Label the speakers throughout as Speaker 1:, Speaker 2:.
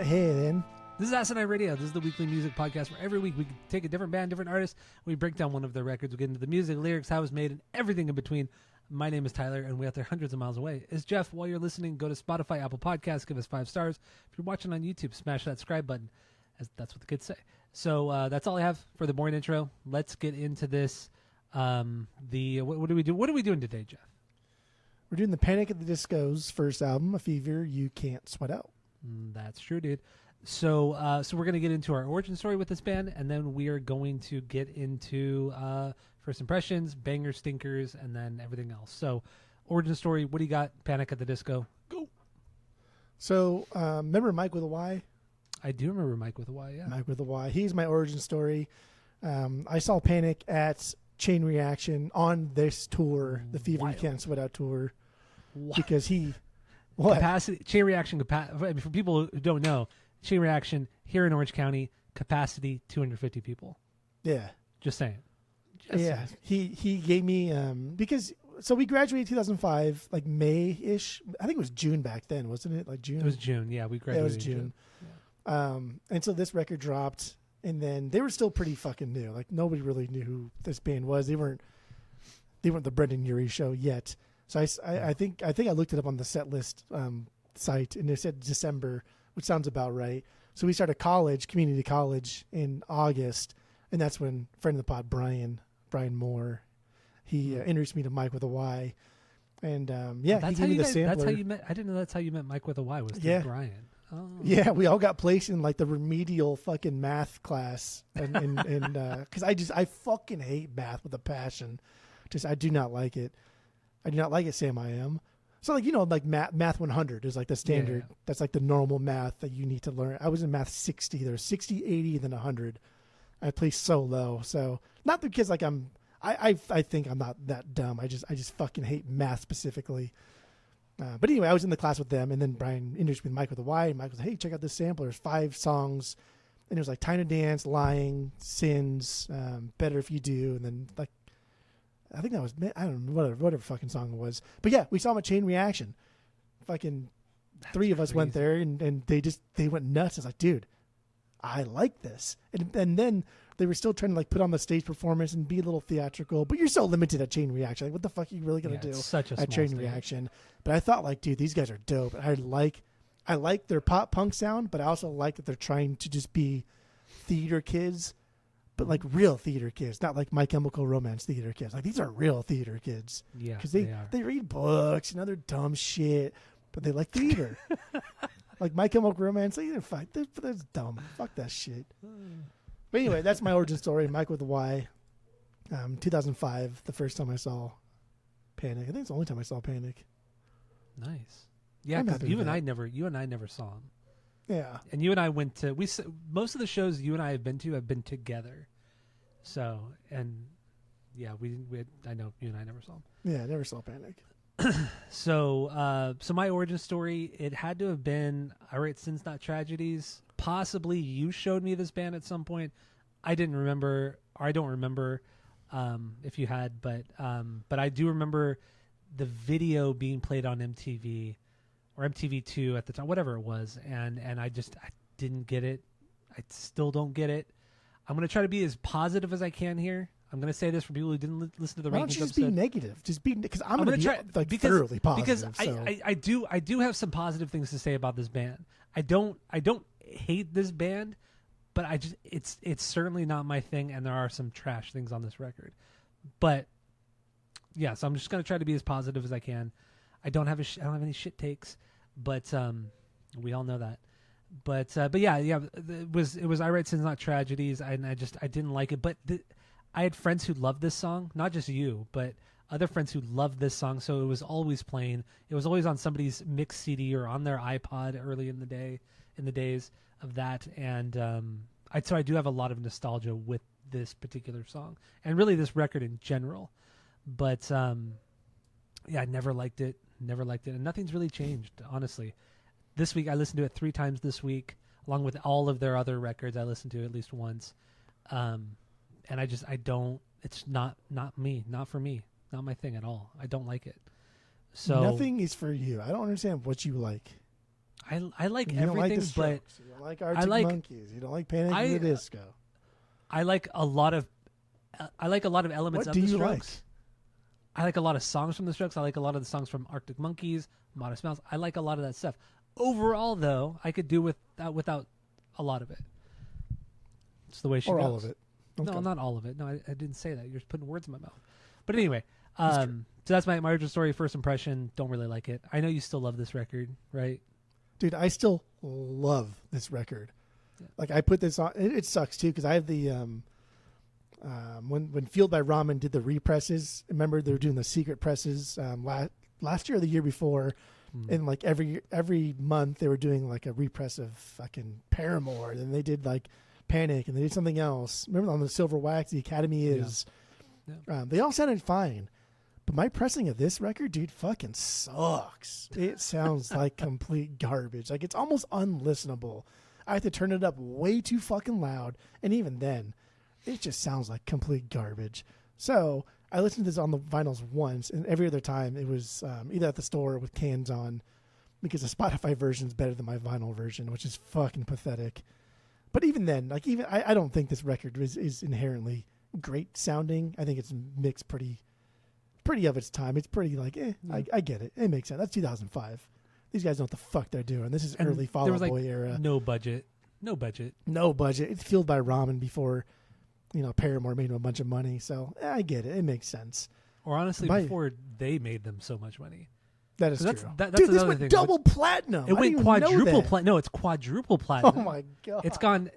Speaker 1: Hey, then.
Speaker 2: This is Asinine Radio. This is the weekly music podcast where every week we take a different band, different artist, we break down one of their records, we get into the music, lyrics, how it was made, and everything in between. My name is Tyler, and we out there hundreds of miles away is Jeff. While you're listening, go to Spotify, Apple Podcasts, give us 5 stars. If you're watching on YouTube, smash that subscribe button, as that's what the kids say. So that's all I have for the boring intro. Let's get into this. What do we do? What are we doing today, Jeff?
Speaker 1: We're doing the Panic at the Disco's first album, A Fever You Can't Sweat Out.
Speaker 2: That's true, dude. So we're going to get into our origin story with this band, and then we are going to get into first impressions, bangers, stinkers, and then everything else. So, origin story, what do you got? Panic at the Disco. Go.
Speaker 1: So, remember Mike with a Y?
Speaker 2: I do remember Mike with a Y, yeah.
Speaker 1: Mike with a Y. He's my origin story. I saw Panic at Chain Reaction on this tour, the Fever You Can't Sweat Out tour, because he... What?
Speaker 2: Chain Reaction, for people who don't know, Chain Reaction here in Orange County, capacity 250 people.
Speaker 1: Yeah.
Speaker 2: Just saying.
Speaker 1: Saying. He gave me so we graduated 2005, like May-ish. I think it was June back then, wasn't it? Like June.
Speaker 2: It was June. Yeah, we graduated.
Speaker 1: It was June.
Speaker 2: Yeah.
Speaker 1: And so this record dropped, and then they were still pretty fucking new. Like nobody really knew who this band was. They weren't the Brendan Urie show yet. So I think I looked it up on the set list site, and it said December, which sounds about right. So we started community college in August, and that's when friend of the pod Brian Moore, he introduced me to Mike with a Y, and he gave me the sampler.
Speaker 2: That's how you met. I didn't know that's how you met Mike with a Y. Was through Brian. Oh.
Speaker 1: Yeah, we all got placed in like the remedial fucking math class, and because I fucking hate math with a passion. I do not like it. I do not like it, Sam. I am. So like, like math 100 is like the standard. Yeah. That's like the normal math that you need to learn. I was in math 60. There's 60, 80, then 100. I placed so low. So not because like I think I'm not that dumb. I just fucking hate math specifically. But anyway, I was in the class with them, and then Brian introduced me to Mike with a Y. And Mike was like, hey, check out this sampler. There's 5 songs. And it was like Time to Dance, Lying, Sins, Better If You Do, and then like, I think that was, I don't know, whatever fucking song it was. But yeah, we saw them at Chain Reaction. Fucking That's 3 of us went there, and they went nuts. I was like, dude, I like this. And then they were still trying to like put on the stage performance and be a little theatrical, but you're so limited at Chain Reaction. Like, what the fuck are you really going to do
Speaker 2: such a
Speaker 1: at Chain
Speaker 2: stage.
Speaker 1: Reaction? But I thought like, dude, these guys are dope. I like their pop punk sound, but I also like that they're trying to just be theater kids. But like real theater kids, not like My Chemical Romance theater kids. Like these are real theater kids.
Speaker 2: Yeah,
Speaker 1: because they read books and other dumb shit, but they like theater. Like My Chemical Romance, that's dumb. Fuck that shit. But anyway, that's my origin story. Mike with a Y. 2005, the first time I saw Panic. I think it's the only time I saw Panic.
Speaker 2: Nice. Yeah, because you and I never saw him.
Speaker 1: Yeah,
Speaker 2: and you and I went to most of the shows you and I have been together. So and yeah, I know you and I never saw him.
Speaker 1: Yeah, I never saw Panic.
Speaker 2: So my origin story, it had to have been I Write Sins Not Tragedies. Possibly you showed me this band at some point. I didn't remember, or I don't remember if you had, but I do remember the video being played on MTV. Or MTV2 at the time, whatever it was, and I didn't get it. I still don't get it. I'm going to try to be as positive as I can here. I'm going to say this for people who didn't listen to the rankings.
Speaker 1: Why don't you just be negative? Just be, because I'm going to
Speaker 2: try
Speaker 1: thoroughly positive.
Speaker 2: Because I do have some positive things to say about this band. I don't hate this band, but it's certainly not my thing, and there are some trash things on this record. But yeah, so I'm just going to try to be as positive as I can. I don't have any shit takes, but we all know that. But yeah, it was I Write Sins Not Tragedies, and I didn't like it. But I had friends who loved this song, not just you, but other friends who loved this song. So it was always playing. It was always on somebody's mix CD or on their iPod early in the days of that. And so I do have a lot of nostalgia with this particular song, and really this record in general. But yeah, I never liked it, and nothing's really changed, honestly. This week, I listened to it 3 times this week, along with all of their other records I listened to at least once. And I don't, it's not me, not for me, not my thing at all. I don't like it. So
Speaker 1: nothing is for you. I don't understand what you like.
Speaker 2: I like
Speaker 1: You don't like
Speaker 2: everything,
Speaker 1: the
Speaker 2: but
Speaker 1: Strokes. You don't like Arctic
Speaker 2: like-
Speaker 1: Monkeys. You don't like Panic at the Disco.
Speaker 2: I like a lot of elements
Speaker 1: What
Speaker 2: of
Speaker 1: do
Speaker 2: the
Speaker 1: you
Speaker 2: Strokes. I like a lot of songs from the Strokes. I like a lot of the songs from Arctic Monkeys, Modest Mouse. I like a lot of that stuff. Overall, though, I could do without a lot of it. It's the way she
Speaker 1: Or
Speaker 2: goes.
Speaker 1: all of it. Okay.
Speaker 2: No, not all of it. No, I didn't say that. You're just putting words in my mouth. But anyway, so that's my origin story. First impression. Don't really like it. I know you still love this record, right?
Speaker 1: Dude, I still love this record.
Speaker 2: Yeah.
Speaker 1: Like I put this on. It sucks too because I have the when Fueled by Ramen did the represses. Remember they were doing the secret presses last year or the year before, and like every month they were doing like a repress of fucking Paramore. And then they did like Panic, and they did something else. Remember on the Silver Wax, the Academy is. Yeah. They all sounded fine, but my pressing of this record, dude, fucking sucks. It sounds like complete garbage. Like it's almost unlistenable. I have to turn it up way too fucking loud, and even then, it just sounds like complete garbage. So I listened to this on the vinyls once, and every other time it was either at the store with cans on, because the Spotify version is better than my vinyl version, which is fucking pathetic. But even then, like I don't think this record is inherently great sounding. I think it's mixed pretty of its time. It's pretty like, I get it. It makes sense. That's 2005. These guys know what the fuck they're doing. This is early Fall Out Boy era.
Speaker 2: No budget.
Speaker 1: It's Fueled by Ramen before, Paramore made them a bunch of money. So I get it. It makes sense.
Speaker 2: Or honestly, before they made them so much money.
Speaker 1: That is true.
Speaker 2: That's
Speaker 1: Dude, this
Speaker 2: another
Speaker 1: went
Speaker 2: thing.
Speaker 1: double platinum.
Speaker 2: It went quadruple platinum. No, it's quadruple platinum.
Speaker 1: Oh my god!
Speaker 2: It's gone.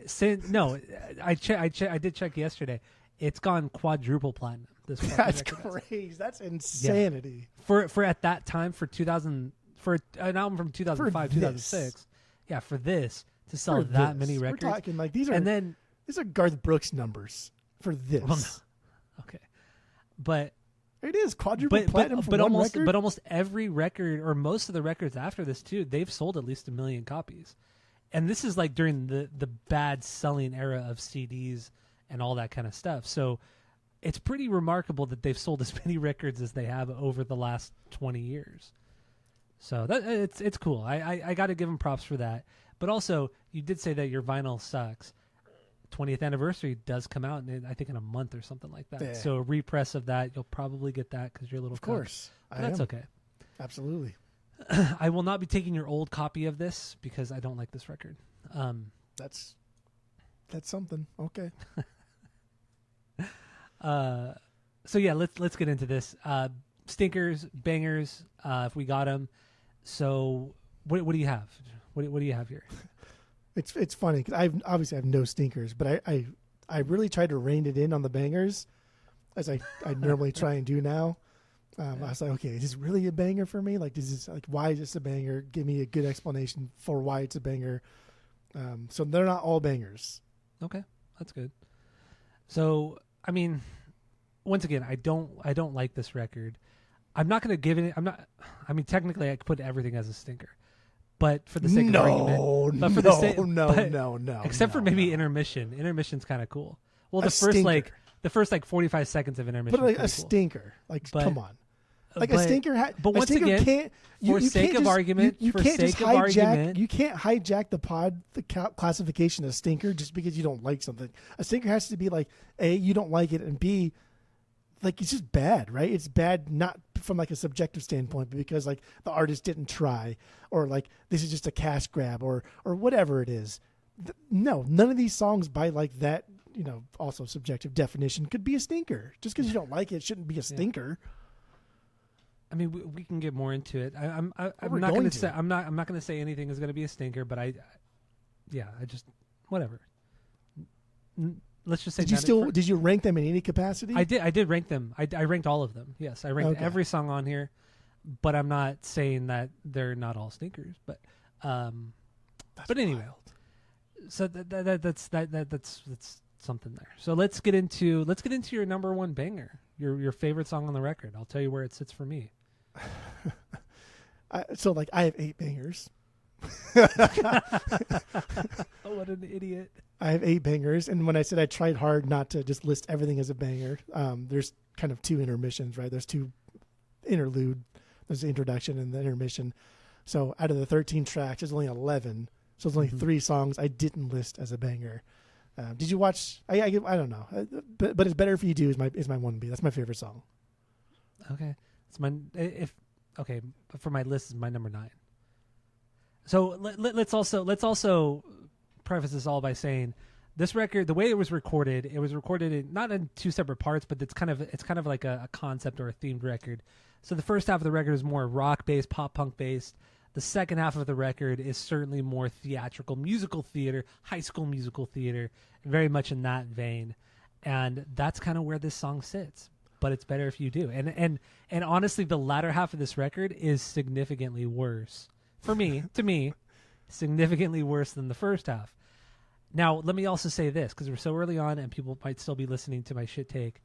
Speaker 2: No, I did check yesterday. It's gone quadruple platinum. This
Speaker 1: that's crazy. That's insanity.
Speaker 2: Yeah. For at that time for 2000 for an album from 2005 2006. Yeah, for this to sell that many records.
Speaker 1: We're talking like these are Garth Brooks numbers for this.
Speaker 2: Well, no. Okay, but.
Speaker 1: It is quadruple platinum for one record?
Speaker 2: But almost every record, or most of the records after this too, they've sold at least 1 million copies. And this is like during the bad selling era of CDs and all that kind of stuff. So it's pretty remarkable that they've sold as many records as they have over the last 20 years. So that it's cool. I got to give them props for that. But also, you did say that your vinyl sucks. 20th anniversary does come out, I think in a month or something like that. Yeah. So a repress of that, you'll probably get that because you're a little.
Speaker 1: Of course,
Speaker 2: that's okay.
Speaker 1: Absolutely.
Speaker 2: I will not be taking your old copy of this because I don't like this record.
Speaker 1: That's something. Okay.
Speaker 2: So yeah, let's get into this. Stinkers, bangers, if we got them. So what do you have? What do you have here?
Speaker 1: It's funny because I obviously have no stinkers, but I really tried to rein it in on the bangers, as I normally try and do now. I was like, okay, is this really a banger for me? Like, why is this a banger? Give me a good explanation for why it's a banger. So they're not all bangers.
Speaker 2: Okay, that's good. So I mean, once again, I don't like this record. I'm not going to give it. I mean, technically, I could put everything as a stinker. But for the sake of argument, no. Except for maybe intermission. Intermission's kind of cool. Well, the first 45 seconds of intermission.
Speaker 1: But like a stinker, come on, a stinker.
Speaker 2: But once again,
Speaker 1: can't,
Speaker 2: for sake of argument,
Speaker 1: you can't just hijack. You can't hijack the classification of stinker just because you don't like something. A stinker has to be like A, you don't like it, and B, like it's just bad, right? It's bad not from like a subjective standpoint, but because like the artist didn't try, or like this is just a cash grab, or whatever it is. No, none of these songs by like that, also subjective definition could be a stinker. Just because you don't like it shouldn't be a stinker.
Speaker 2: I mean, we can get more into it. I'm not going to say I'm not going to say anything is going to be a stinker, but I just whatever. Let's just say.
Speaker 1: Did you rank them in any capacity?
Speaker 2: I did rank them. I ranked all of them. Yes, I ranked every song on here, but I'm not saying that they're not all stinkers. But anyway,
Speaker 1: wild.
Speaker 2: So that's something there. So let's get into your number one banger, your favorite song on the record. I'll tell you where it sits for me.
Speaker 1: I have 8 bangers.
Speaker 2: Oh, what an idiot.
Speaker 1: I have 8 bangers, and when I said I tried hard not to just list everything as a banger, there's kind of 2 intermissions, right? There's 2 interlude. There's the introduction and the intermission. So out of the 13 tracks, there's only 11. So there's only 3 songs I didn't list as a banger. Did you watch? I don't know, but it's Better If You Do is my 1B. That's my favorite song.
Speaker 2: Okay, it's for my list is my number 9. So let's also preface this all by saying this record, the way it was recorded not in 2 separate parts, but it's kind of like a concept or a themed record. So the first half of the record is more rock based, pop punk based. The second half of the record is certainly more theatrical, musical theater, high school musical theater, very much in that vein. And that's kind of where this song sits. But it's Better If You Do. And honestly, the latter half of this record is significantly worse. To me, significantly worse than the first half. Now, let me also say this, because we're so early on and people might still be listening to my shit take.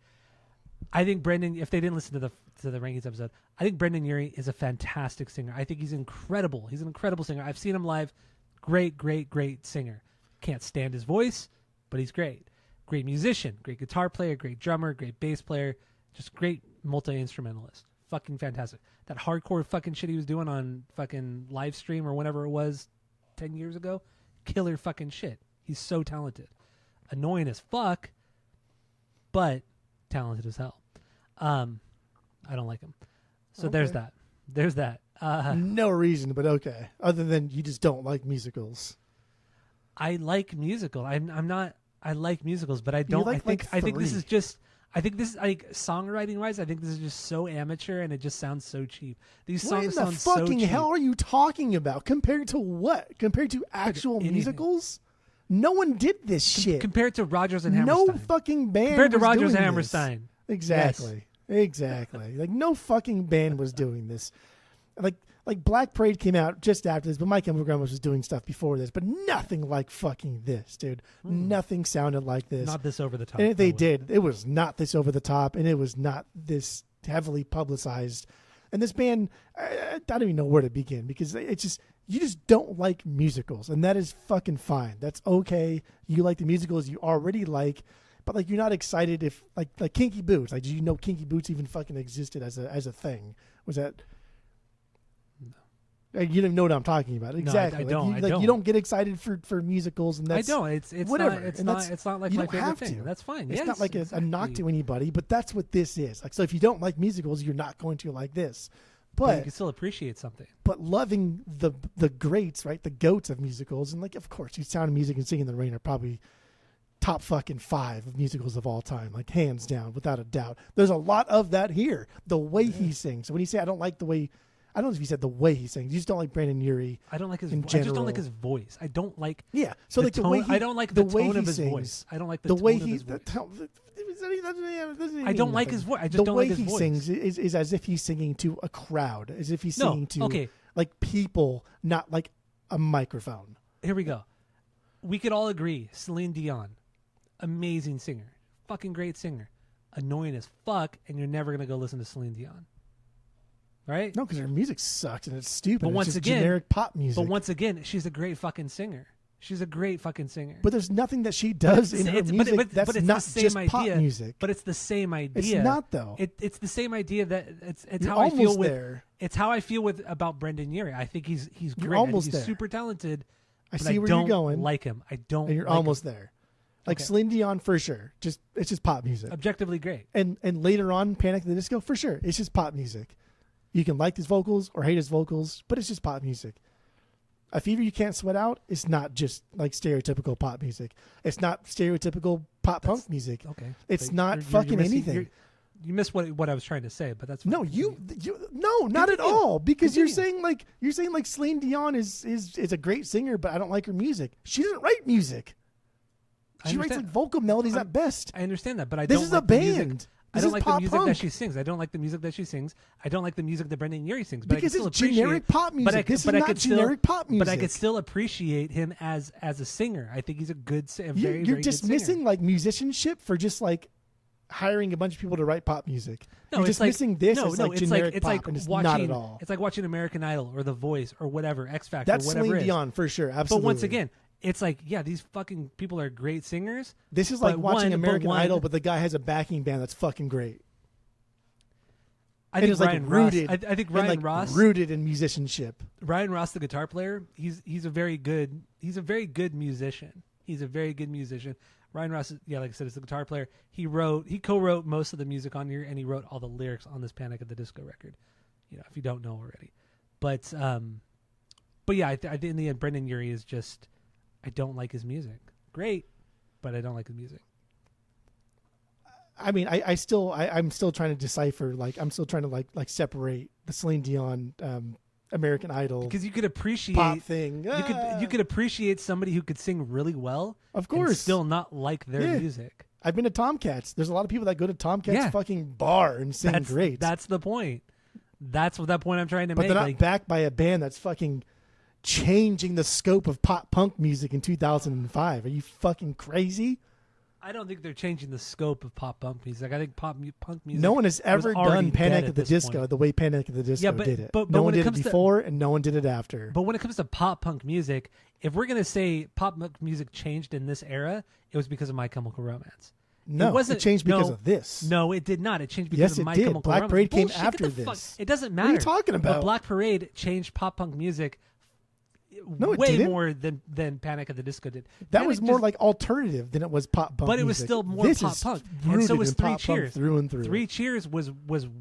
Speaker 2: I think Brendan, if they didn't listen to the rankings episode, I think Brendan Urie is a fantastic singer. I think he's incredible. He's an incredible singer. I've seen him live. Great, great, great singer. Can't stand his voice, but he's great. Great musician, great guitar player, great drummer, great bass player, just great multi-instrumentalist. Fucking fantastic. That hardcore fucking shit he was doing on fucking live stream or whenever it was 10 years ago, killer fucking shit. He's so talented. Annoying as fuck, but talented as hell. I don't like him. So
Speaker 1: Okay.
Speaker 2: There's that.
Speaker 1: No reason, but okay. Other than you just don't like musicals.
Speaker 2: I like musical. I like musicals, but I don't.
Speaker 1: like,
Speaker 2: I think this
Speaker 1: 3.
Speaker 2: is just. I think this, like, songwriting wise, I think this is just so amateur and it just sounds so cheap. These songs sound so cheap.
Speaker 1: What in the fucking hell are you talking about? Compared to what? Compared to actual musicals? No one did this shit.
Speaker 2: Compared to Rodgers and Hammerstein.
Speaker 1: No fucking band
Speaker 2: Compared to
Speaker 1: was
Speaker 2: Rodgers
Speaker 1: doing
Speaker 2: and Hammerstein.
Speaker 1: This. Exactly.
Speaker 2: Yes.
Speaker 1: Exactly. Like, no fucking band was doing this. Like Black Parade came out just after this, but My Chemical Romance was doing stuff before this, but nothing like fucking this, dude. Nothing sounded like this.
Speaker 2: Not this over the top.
Speaker 1: And if they did, it was not this over the top, and it was not this heavily publicized. And this band, I don't even know where to begin, because it's just, you just don't like musicals, and that is fucking fine. That's okay. You like the musicals you already like, but like, you're not excited if like Kinky Boots. Like, did you know Kinky Boots even fucking existed as a thing? Was that? You don't know what I'm talking about. Exactly.
Speaker 2: No, I don't.
Speaker 1: You don't get excited for musicals, and that's
Speaker 2: I don't. It's
Speaker 1: whatever.
Speaker 2: Not. It's not like
Speaker 1: you
Speaker 2: my
Speaker 1: don't
Speaker 2: favorite
Speaker 1: have
Speaker 2: thing.
Speaker 1: to.
Speaker 2: That's fine.
Speaker 1: It's
Speaker 2: yes,
Speaker 1: not like
Speaker 2: exactly.
Speaker 1: a knock to anybody, but that's what this is. Like, so if you don't like musicals, you're not going to like this.
Speaker 2: But you
Speaker 1: But
Speaker 2: can still appreciate something.
Speaker 1: but loving the greats, right? The goats of musicals, and like, of course, you Sound of Music and Singing in the Rain are probably top fucking 5 of musicals of all time, like hands down, without a doubt. There's a lot of that here. The way he sings. So when you say I don't like the way. I don't know if you said the way he sings. You just don't like Brandon Urie.
Speaker 2: I don't like his.
Speaker 1: In
Speaker 2: I just don't
Speaker 1: general.
Speaker 2: like his voice. I don't like.
Speaker 1: Yeah. So
Speaker 2: the
Speaker 1: like
Speaker 2: tone,
Speaker 1: the way he,
Speaker 2: I don't like the
Speaker 1: way
Speaker 2: tone
Speaker 1: he
Speaker 2: of his
Speaker 1: sings,
Speaker 2: voice. I don't like
Speaker 1: the
Speaker 2: tone
Speaker 1: way
Speaker 2: of
Speaker 1: he.
Speaker 2: his voice.
Speaker 1: I
Speaker 2: don't like his voice. I just
Speaker 1: the
Speaker 2: don't
Speaker 1: way
Speaker 2: like his
Speaker 1: he
Speaker 2: voice.
Speaker 1: sings is as if he's singing to a crowd, as if he's singing to
Speaker 2: okay.
Speaker 1: like people, not like a microphone.
Speaker 2: Here we go. We could all agree. Celine Dion, amazing singer, fucking great singer, annoying as fuck, and you're never gonna go listen to Celine Dion. Right?
Speaker 1: No, because her music sucks and it's stupid.
Speaker 2: But
Speaker 1: It's
Speaker 2: once
Speaker 1: just
Speaker 2: again,
Speaker 1: generic pop music.
Speaker 2: But once again, she's a great fucking singer. She's a great fucking singer.
Speaker 1: But there's nothing that she does in her music that's
Speaker 2: it's
Speaker 1: not
Speaker 2: the same
Speaker 1: just
Speaker 2: idea,
Speaker 1: pop music.
Speaker 2: But it's the same idea.
Speaker 1: It's not though.
Speaker 2: It's the same idea that it's
Speaker 1: You're
Speaker 2: how I feel
Speaker 1: almost
Speaker 2: with.
Speaker 1: there.
Speaker 2: It's how I feel with about Brendan Urie. I think he's
Speaker 1: You're
Speaker 2: great.
Speaker 1: almost
Speaker 2: He's
Speaker 1: there.
Speaker 2: super talented.
Speaker 1: I
Speaker 2: but
Speaker 1: see where
Speaker 2: don't
Speaker 1: you're going.
Speaker 2: like him. I don't.
Speaker 1: And you're
Speaker 2: like
Speaker 1: almost
Speaker 2: him.
Speaker 1: there. Like
Speaker 2: Okay.
Speaker 1: Celine Dion for sure. It's just pop music.
Speaker 2: Objectively great.
Speaker 1: And later on, Panic at the Disco for sure. It's just pop music. You can like his vocals or hate his vocals, but it's just pop music. A Fever You Can't Sweat Out is not just like stereotypical pop music. It's not stereotypical pop punk music.
Speaker 2: Okay.
Speaker 1: It's
Speaker 2: But
Speaker 1: not
Speaker 2: you're
Speaker 1: fucking
Speaker 2: missing-
Speaker 1: anything.
Speaker 2: You missed what I was trying to say, but that's fine.
Speaker 1: No, you no, not at
Speaker 2: Continue.
Speaker 1: all. Because
Speaker 2: Continue.
Speaker 1: you're saying like Celine Dion is a great singer, but I don't like her music. She doesn't write music.
Speaker 2: I
Speaker 1: She writes
Speaker 2: understand.
Speaker 1: like vocal melodies at best.
Speaker 2: I understand that, but I
Speaker 1: This
Speaker 2: don't
Speaker 1: is
Speaker 2: like
Speaker 1: a
Speaker 2: the music.
Speaker 1: band.
Speaker 2: I
Speaker 1: This
Speaker 2: don't
Speaker 1: is
Speaker 2: like the
Speaker 1: pop
Speaker 2: music that
Speaker 1: punk.
Speaker 2: she sings. I don't like the music that she sings. I don't like the music that Brendan Urie sings. But
Speaker 1: Because
Speaker 2: I can
Speaker 1: it's
Speaker 2: still appreciate,
Speaker 1: generic pop music.
Speaker 2: But I,
Speaker 1: This
Speaker 2: but
Speaker 1: is
Speaker 2: I
Speaker 1: not
Speaker 2: could
Speaker 1: generic
Speaker 2: still,
Speaker 1: pop music.
Speaker 2: But I could still appreciate him as a singer. I think he's a good, a very,
Speaker 1: You're
Speaker 2: very
Speaker 1: dismissing
Speaker 2: good
Speaker 1: like musicianship for just like hiring a bunch of people to write pop music.
Speaker 2: No,
Speaker 1: You're
Speaker 2: it's like
Speaker 1: dismissing this
Speaker 2: no,
Speaker 1: as
Speaker 2: no,
Speaker 1: like
Speaker 2: it's
Speaker 1: generic
Speaker 2: it's
Speaker 1: pop,
Speaker 2: like
Speaker 1: and it's
Speaker 2: watching.
Speaker 1: not at all.
Speaker 2: It's like watching American Idol or The Voice or whatever, X Factor
Speaker 1: That's
Speaker 2: or whatever
Speaker 1: Celine
Speaker 2: it is.
Speaker 1: Dion for sure. Absolutely.
Speaker 2: But once again, it's like, yeah, these fucking people are great singers.
Speaker 1: this is like
Speaker 2: but
Speaker 1: watching
Speaker 2: one- but
Speaker 1: American
Speaker 2: one-
Speaker 1: Idol, but the guy has a backing band that's fucking great.
Speaker 2: I think
Speaker 1: it was
Speaker 2: Ryan
Speaker 1: like rooted.
Speaker 2: Ross. I think Ryan
Speaker 1: like
Speaker 2: Ross,
Speaker 1: rooted in musicianship.
Speaker 2: Ryan Ross, the guitar player, he's a very good musician. He's a very good musician. Ryan Ross, like I said, is the guitar player. He co-wrote most of the music on here, and he wrote all the lyrics on this Panic at the Disco record. If you don't know already, but yeah, I think in the end, Brendan Urie is just, I don't like his music. Great, but I don't like his music.
Speaker 1: I mean, I'm still trying to decipher. Like, I'm still trying to like separate the Celine Dion, American Idol,
Speaker 2: because you could appreciate
Speaker 1: pop thing.
Speaker 2: You could appreciate somebody who could sing really well,
Speaker 1: of course,
Speaker 2: and still not like their music.
Speaker 1: I've been to Tomcats. There's a lot of people that go to Tomcats fucking bar and sing great.
Speaker 2: That's the point. That's what that point I'm trying to make.
Speaker 1: But they're not backed by a band that's fucking changing the scope of pop punk music in 2005. Are you fucking crazy?
Speaker 2: I don't think they're changing the scope of pop punk music. I think punk music.
Speaker 1: No one has ever done Panic at the Disco the way Panic at the Disco did it.
Speaker 2: But
Speaker 1: no one did it before, and no one did it after.
Speaker 2: But when it comes to pop punk music, if we're gonna say pop punk music changed in this era, it was because of My Chemical Romance.
Speaker 1: No, it changed because of this.
Speaker 2: No, it did not. It changed because of My Chemical Romance.
Speaker 1: Black Parade came
Speaker 2: Bullshit,
Speaker 1: after this.
Speaker 2: It doesn't matter.
Speaker 1: What are you talking about?
Speaker 2: But Black Parade changed pop punk music way more than Panic at the Disco did.
Speaker 1: That was more like alternative than it was pop punk.
Speaker 2: But it was still more pop punk. And so was Three Cheers.
Speaker 1: Through and through.
Speaker 2: Three Cheers was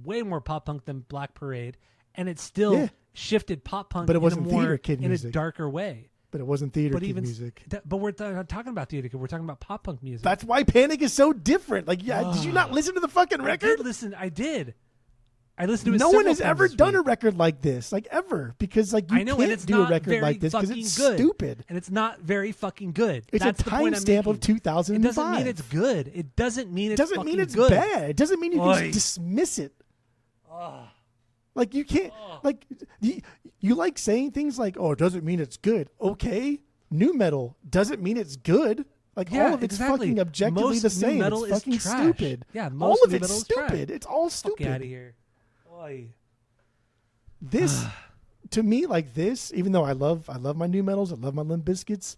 Speaker 2: way more pop punk than Black Parade, and it still shifted pop punk, but it wasn't theater kid music in a darker way.
Speaker 1: But it wasn't theater kid music.
Speaker 2: But we're not talking about theater kid. We're talking about pop punk music.
Speaker 1: That's why Panic is so different. Like, did you not listen to the fucking record?
Speaker 2: I did. I listened to it.
Speaker 1: No one has ever done a record like this, like ever, because like you can't do a record like this because it's stupid
Speaker 2: and it's not very fucking good.
Speaker 1: It's a timestamp of 2005.
Speaker 2: It doesn't mean it's good. It doesn't mean it's
Speaker 1: doesn't mean it's
Speaker 2: good.
Speaker 1: bad. It doesn't mean you can just dismiss it. Like you can't like you like saying things like, "Oh, it doesn't mean it's good." Okay, new metal doesn't mean it's good. Like all of it's fucking objectively the same.
Speaker 2: Metal
Speaker 1: it's fucking
Speaker 2: is trash.
Speaker 1: stupid.
Speaker 2: Yeah,
Speaker 1: all of it's stupid. It's all stupid.
Speaker 2: Fuck out of here. Oy.
Speaker 1: This to me, like this, even though I love my new metals, I love my Limp Bizkits.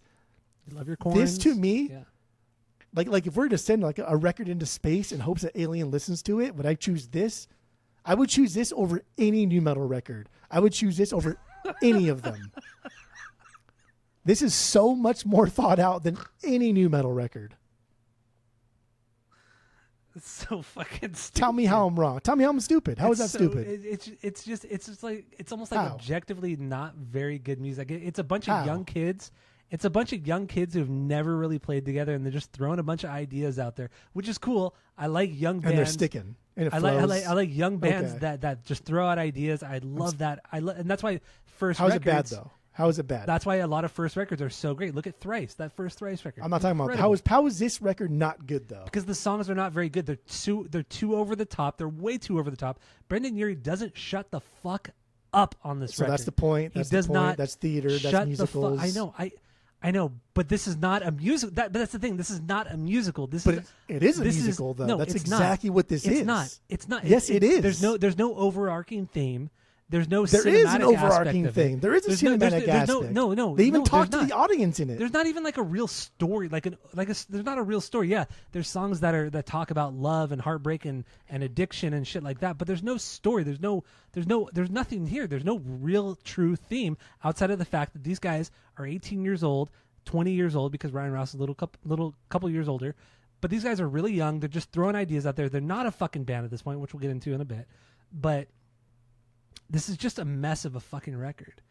Speaker 2: You love your corns.
Speaker 1: This to me, like if we're to send like a record into space in hopes that Alien listens to it, would I choose this? I would choose this over any new metal record. I would choose this over any of them. This is so much more thought out than any new metal record.
Speaker 2: It's so fucking stupid.
Speaker 1: Tell me how I'm wrong. Tell me how I'm stupid. How is that stupid?
Speaker 2: It's just like, it's almost like objectively not very good music. It's a bunch of young kids. It's a bunch of young kids who've never really played together, and they're just throwing a bunch of ideas out there, which is cool. I like young bands.
Speaker 1: And they're sticking. And
Speaker 2: I like young bands that just throw out ideas. I love that. And that's why first
Speaker 1: How's
Speaker 2: records.
Speaker 1: It bad though? How is it bad?
Speaker 2: That's why a lot of first records are so great. Look at Thrice, that first Thrice record.
Speaker 1: I'm not talking about how is this record not good though?
Speaker 2: Because the songs are not very good. They're too over the top. They're way too over the top. Brendan Urie doesn't shut the fuck up on this record.
Speaker 1: So that's the point. He does not. That's theater. That's musicals.
Speaker 2: I know, but this is not a musical. But that's the thing. This is not a musical.
Speaker 1: It is a musical, though. That's exactly what this is.
Speaker 2: It's not.
Speaker 1: Yes, it is.
Speaker 2: There's no overarching theme. There
Speaker 1: is an overarching thing. There is a cinematic aspect.
Speaker 2: No.
Speaker 1: They even talk to the audience in it.
Speaker 2: There's not even like a real story. There's not a real story. Yeah, there's songs that talk about love and heartbreak and addiction and shit like that. But there's no story. There's nothing here. There's no real true theme outside of the fact that these guys are 18 years old, 20 years old, because Ryan Ross is a couple years older. But these guys are really young. They're just throwing ideas out there. They're not a fucking band at this point, which we'll get into in a bit. But this is just a mess of a fucking record.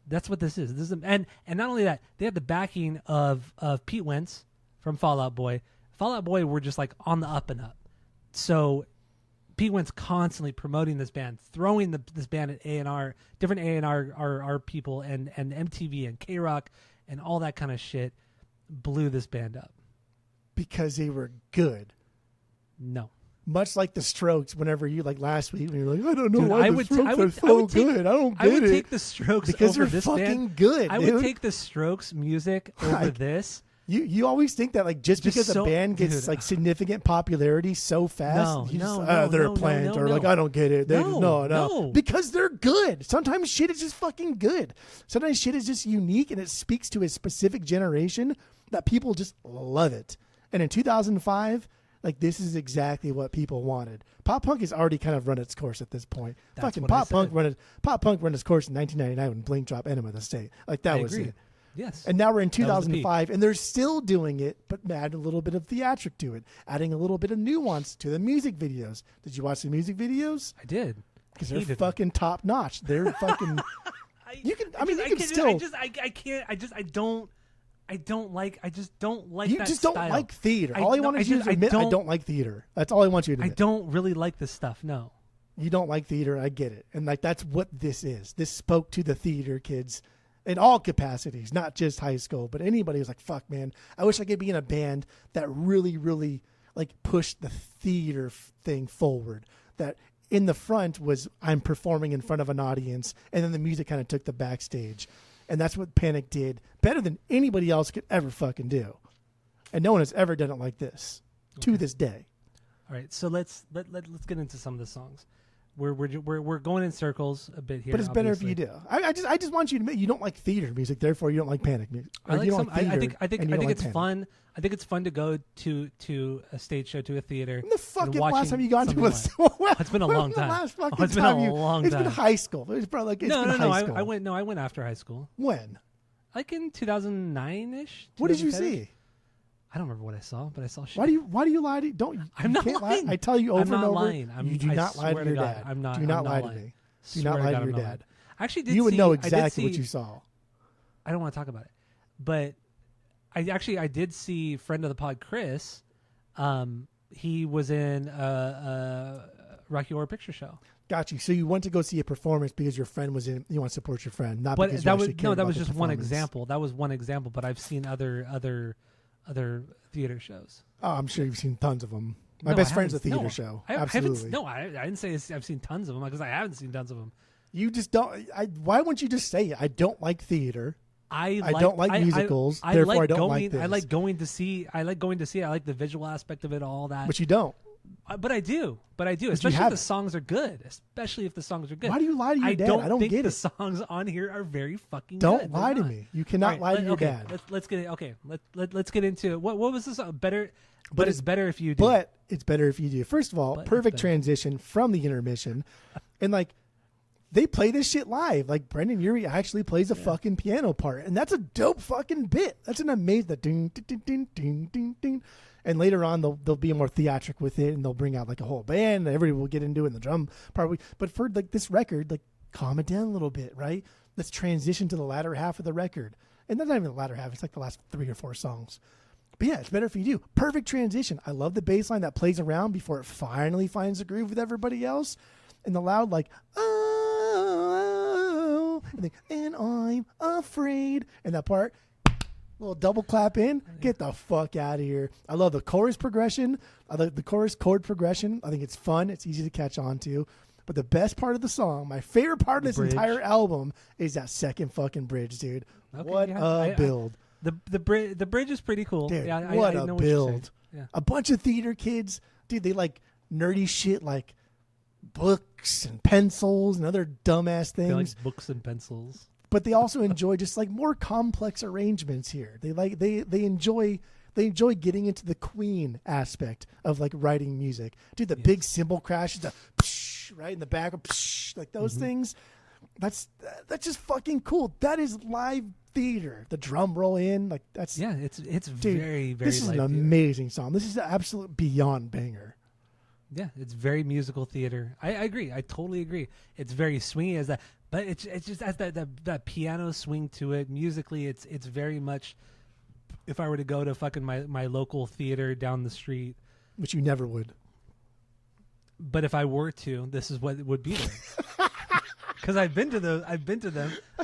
Speaker 2: That's what this is. And not only that, they have the backing of Pete Wentz from Fall Out Boy. Fall Out Boy were just like on the up and up. So Pete Wentz constantly promoting this band, throwing this band at A&R, different A&R people and MTV and K-Rock and all that kind of shit, blew this band up.
Speaker 1: Because they were good.
Speaker 2: No.
Speaker 1: Much like the Strokes, whenever you like last week, when you're like, I don't know why the Strokes are so good. I don't get it.
Speaker 2: I would take the Strokes
Speaker 1: because
Speaker 2: over
Speaker 1: they're
Speaker 2: this
Speaker 1: fucking
Speaker 2: band.
Speaker 1: good.
Speaker 2: I would take the Strokes music over this.
Speaker 1: You always think that like just because a band gets like significant popularity so fast, they're a plant or like I don't get it. No, because they're good. Sometimes shit is just fucking good. Sometimes shit is just unique and it speaks to a specific generation that people just love it. And in 2005. Like, this is exactly what people wanted. Pop punk has already kind of run its course at this point.
Speaker 2: That's
Speaker 1: Fucking
Speaker 2: what I
Speaker 1: pop punk run its course in 1999 when Blink dropped Enema of the State. Like, that was
Speaker 2: agree.
Speaker 1: it.
Speaker 2: Yes.
Speaker 1: And now we're in
Speaker 2: That was the
Speaker 1: 2005, and they're still doing it, but add a little bit of theatric to it, adding a little bit of nuance to the music videos. Did you watch the music videos?
Speaker 2: I did.
Speaker 1: Because they're fucking top notch. They're fucking. I don't like You
Speaker 2: that
Speaker 1: just
Speaker 2: style.
Speaker 1: don't like theater. All I want you to admit, I don't like theater. That's all I want you to admit.
Speaker 2: I don't really like this stuff. No.
Speaker 1: You don't like theater. I get it. And like, that's what this is. This spoke to the theater kids in all capacities, not just high school, but anybody who's like, fuck, man, I wish I could be in a band that really, really like pushed the theater thing forward. That in the front was I'm performing in front of an audience, and then the music kind of took the backstage. And that's what Panic did better than anybody else could ever fucking do. And no one has ever done it like this to this day.
Speaker 2: All right, so let's get into some of the songs. We're going in circles a bit here,
Speaker 1: but it's better if you do. I just want you to admit you don't like theater music, therefore you don't like Panic music.
Speaker 2: I like some. I think it's
Speaker 1: Panic.
Speaker 2: fun. I think it's fun to go to a stage show, to a theater.
Speaker 1: When the fuck the last time you gone to a?
Speaker 2: It's been a long time.
Speaker 1: Last fucking
Speaker 2: it's been
Speaker 1: time
Speaker 2: a long time.
Speaker 1: It's been high school. It's probably like
Speaker 2: no.
Speaker 1: high school.
Speaker 2: I went after high school.
Speaker 1: When?
Speaker 2: Like in 2009-ish.
Speaker 1: What did you see?
Speaker 2: I don't remember what I saw, but I saw shit.
Speaker 1: Why do you lie to? Don't
Speaker 2: I'm not lying.
Speaker 1: I tell you over
Speaker 2: and over.
Speaker 1: Lying. You do not lie to your dad.
Speaker 2: I'm not.
Speaker 1: Do not lie
Speaker 2: lying.
Speaker 1: to me. Do not lie to your dad.
Speaker 2: I actually did.
Speaker 1: You would know exactly what you saw.
Speaker 2: I don't want to talk about it, but I did see friend of the pod Chris. He was in a Rocky Horror Picture Show.
Speaker 1: Got you. So you went to go see a performance because your friend was in. You want to support your friend, not
Speaker 2: but
Speaker 1: because
Speaker 2: that
Speaker 1: you
Speaker 2: was
Speaker 1: actually cared
Speaker 2: that
Speaker 1: about
Speaker 2: was
Speaker 1: the
Speaker 2: just one
Speaker 1: performance.
Speaker 2: example. That was one example. But I've seen other theater shows.
Speaker 1: Oh, I'm sure you've seen tons of them. My
Speaker 2: No,
Speaker 1: best
Speaker 2: I
Speaker 1: friend's a
Speaker 2: haven't-
Speaker 1: theater
Speaker 2: no,
Speaker 1: show.
Speaker 2: I
Speaker 1: Absolutely.
Speaker 2: didn't say I've seen tons of them because I haven't seen tons of them.
Speaker 1: You just don't. Why wouldn't you just say it? I don't like theater.
Speaker 2: I
Speaker 1: don't like musicals. Therefore, I don't like this.
Speaker 2: I like going to see. I like the visual aspect of it, all that.
Speaker 1: But you don't.
Speaker 2: But I do. Especially if the songs are good. Especially if the songs are good.
Speaker 1: Why do you lie to your dad?
Speaker 2: Don't
Speaker 1: I don't
Speaker 2: think
Speaker 1: get
Speaker 2: the
Speaker 1: it.
Speaker 2: songs on here are very fucking
Speaker 1: Don't
Speaker 2: good.
Speaker 1: lie
Speaker 2: They're
Speaker 1: to
Speaker 2: not.
Speaker 1: me. You cannot lie to your
Speaker 2: okay,
Speaker 1: dad.
Speaker 2: Let's get it. Okay. Let's get into what was this better? But it's better if you do.
Speaker 1: But it's better if you do. First of all,
Speaker 2: But it's
Speaker 1: perfect
Speaker 2: better.
Speaker 1: transition from the intermission, and like they play this shit live. Like Brendan Urie actually plays a fucking piano part, and that's a dope fucking bit. That's an amazing ding ding ding ding ding ding ding. And later on, they'll be more theatric with it, and they'll bring out like a whole band. And everybody will get into it in the drum part. But for like this record, like calm it down a little bit, right? Let's transition to the latter half of the record, and that's not even the latter half. It's like the last 3 or 4 songs. But yeah, it's better if you do. Perfect transition. I love the bass line that plays around before it finally finds a groove with everybody else. And the loud like, oh, and I'm afraid. And that part, little double clap in, get the fuck out of here. I love the chorus progression. I like the chorus chord progression. I think it's fun. It's easy to catch on to. But the best part of the song, my favorite part of this entire album is that second fucking bridge, dude.
Speaker 2: Okay,
Speaker 1: What a build.
Speaker 2: The bridge is pretty cool.
Speaker 1: Dude,
Speaker 2: yeah,
Speaker 1: what
Speaker 2: I
Speaker 1: a
Speaker 2: know what you're saying.
Speaker 1: build.
Speaker 2: Yeah.
Speaker 1: A bunch of theater kids, dude, they like nerdy shit like books and pencils and other dumbass
Speaker 2: They
Speaker 1: things.
Speaker 2: like books and pencils.
Speaker 1: But they also enjoy just like more complex arrangements here. They enjoy getting into the Queen aspect of like writing music. Dude, the big cymbal crashes, the psh, right in the back, psh, like those things. That's just fucking cool. That is live theater. The drum roll in, like that's
Speaker 2: it's
Speaker 1: dude,
Speaker 2: very
Speaker 1: This is an
Speaker 2: live theater.
Speaker 1: amazing song. This is an absolute beyond banger.
Speaker 2: Yeah, it's very musical theater. I agree. I totally agree. It's very swingy as that, but it just has that piano swing to it. Musically, it's very much. If I were to go to fucking my local theater down the street,
Speaker 1: Which you never would.
Speaker 2: but if I were to, this is what would be there. Because I've been to them.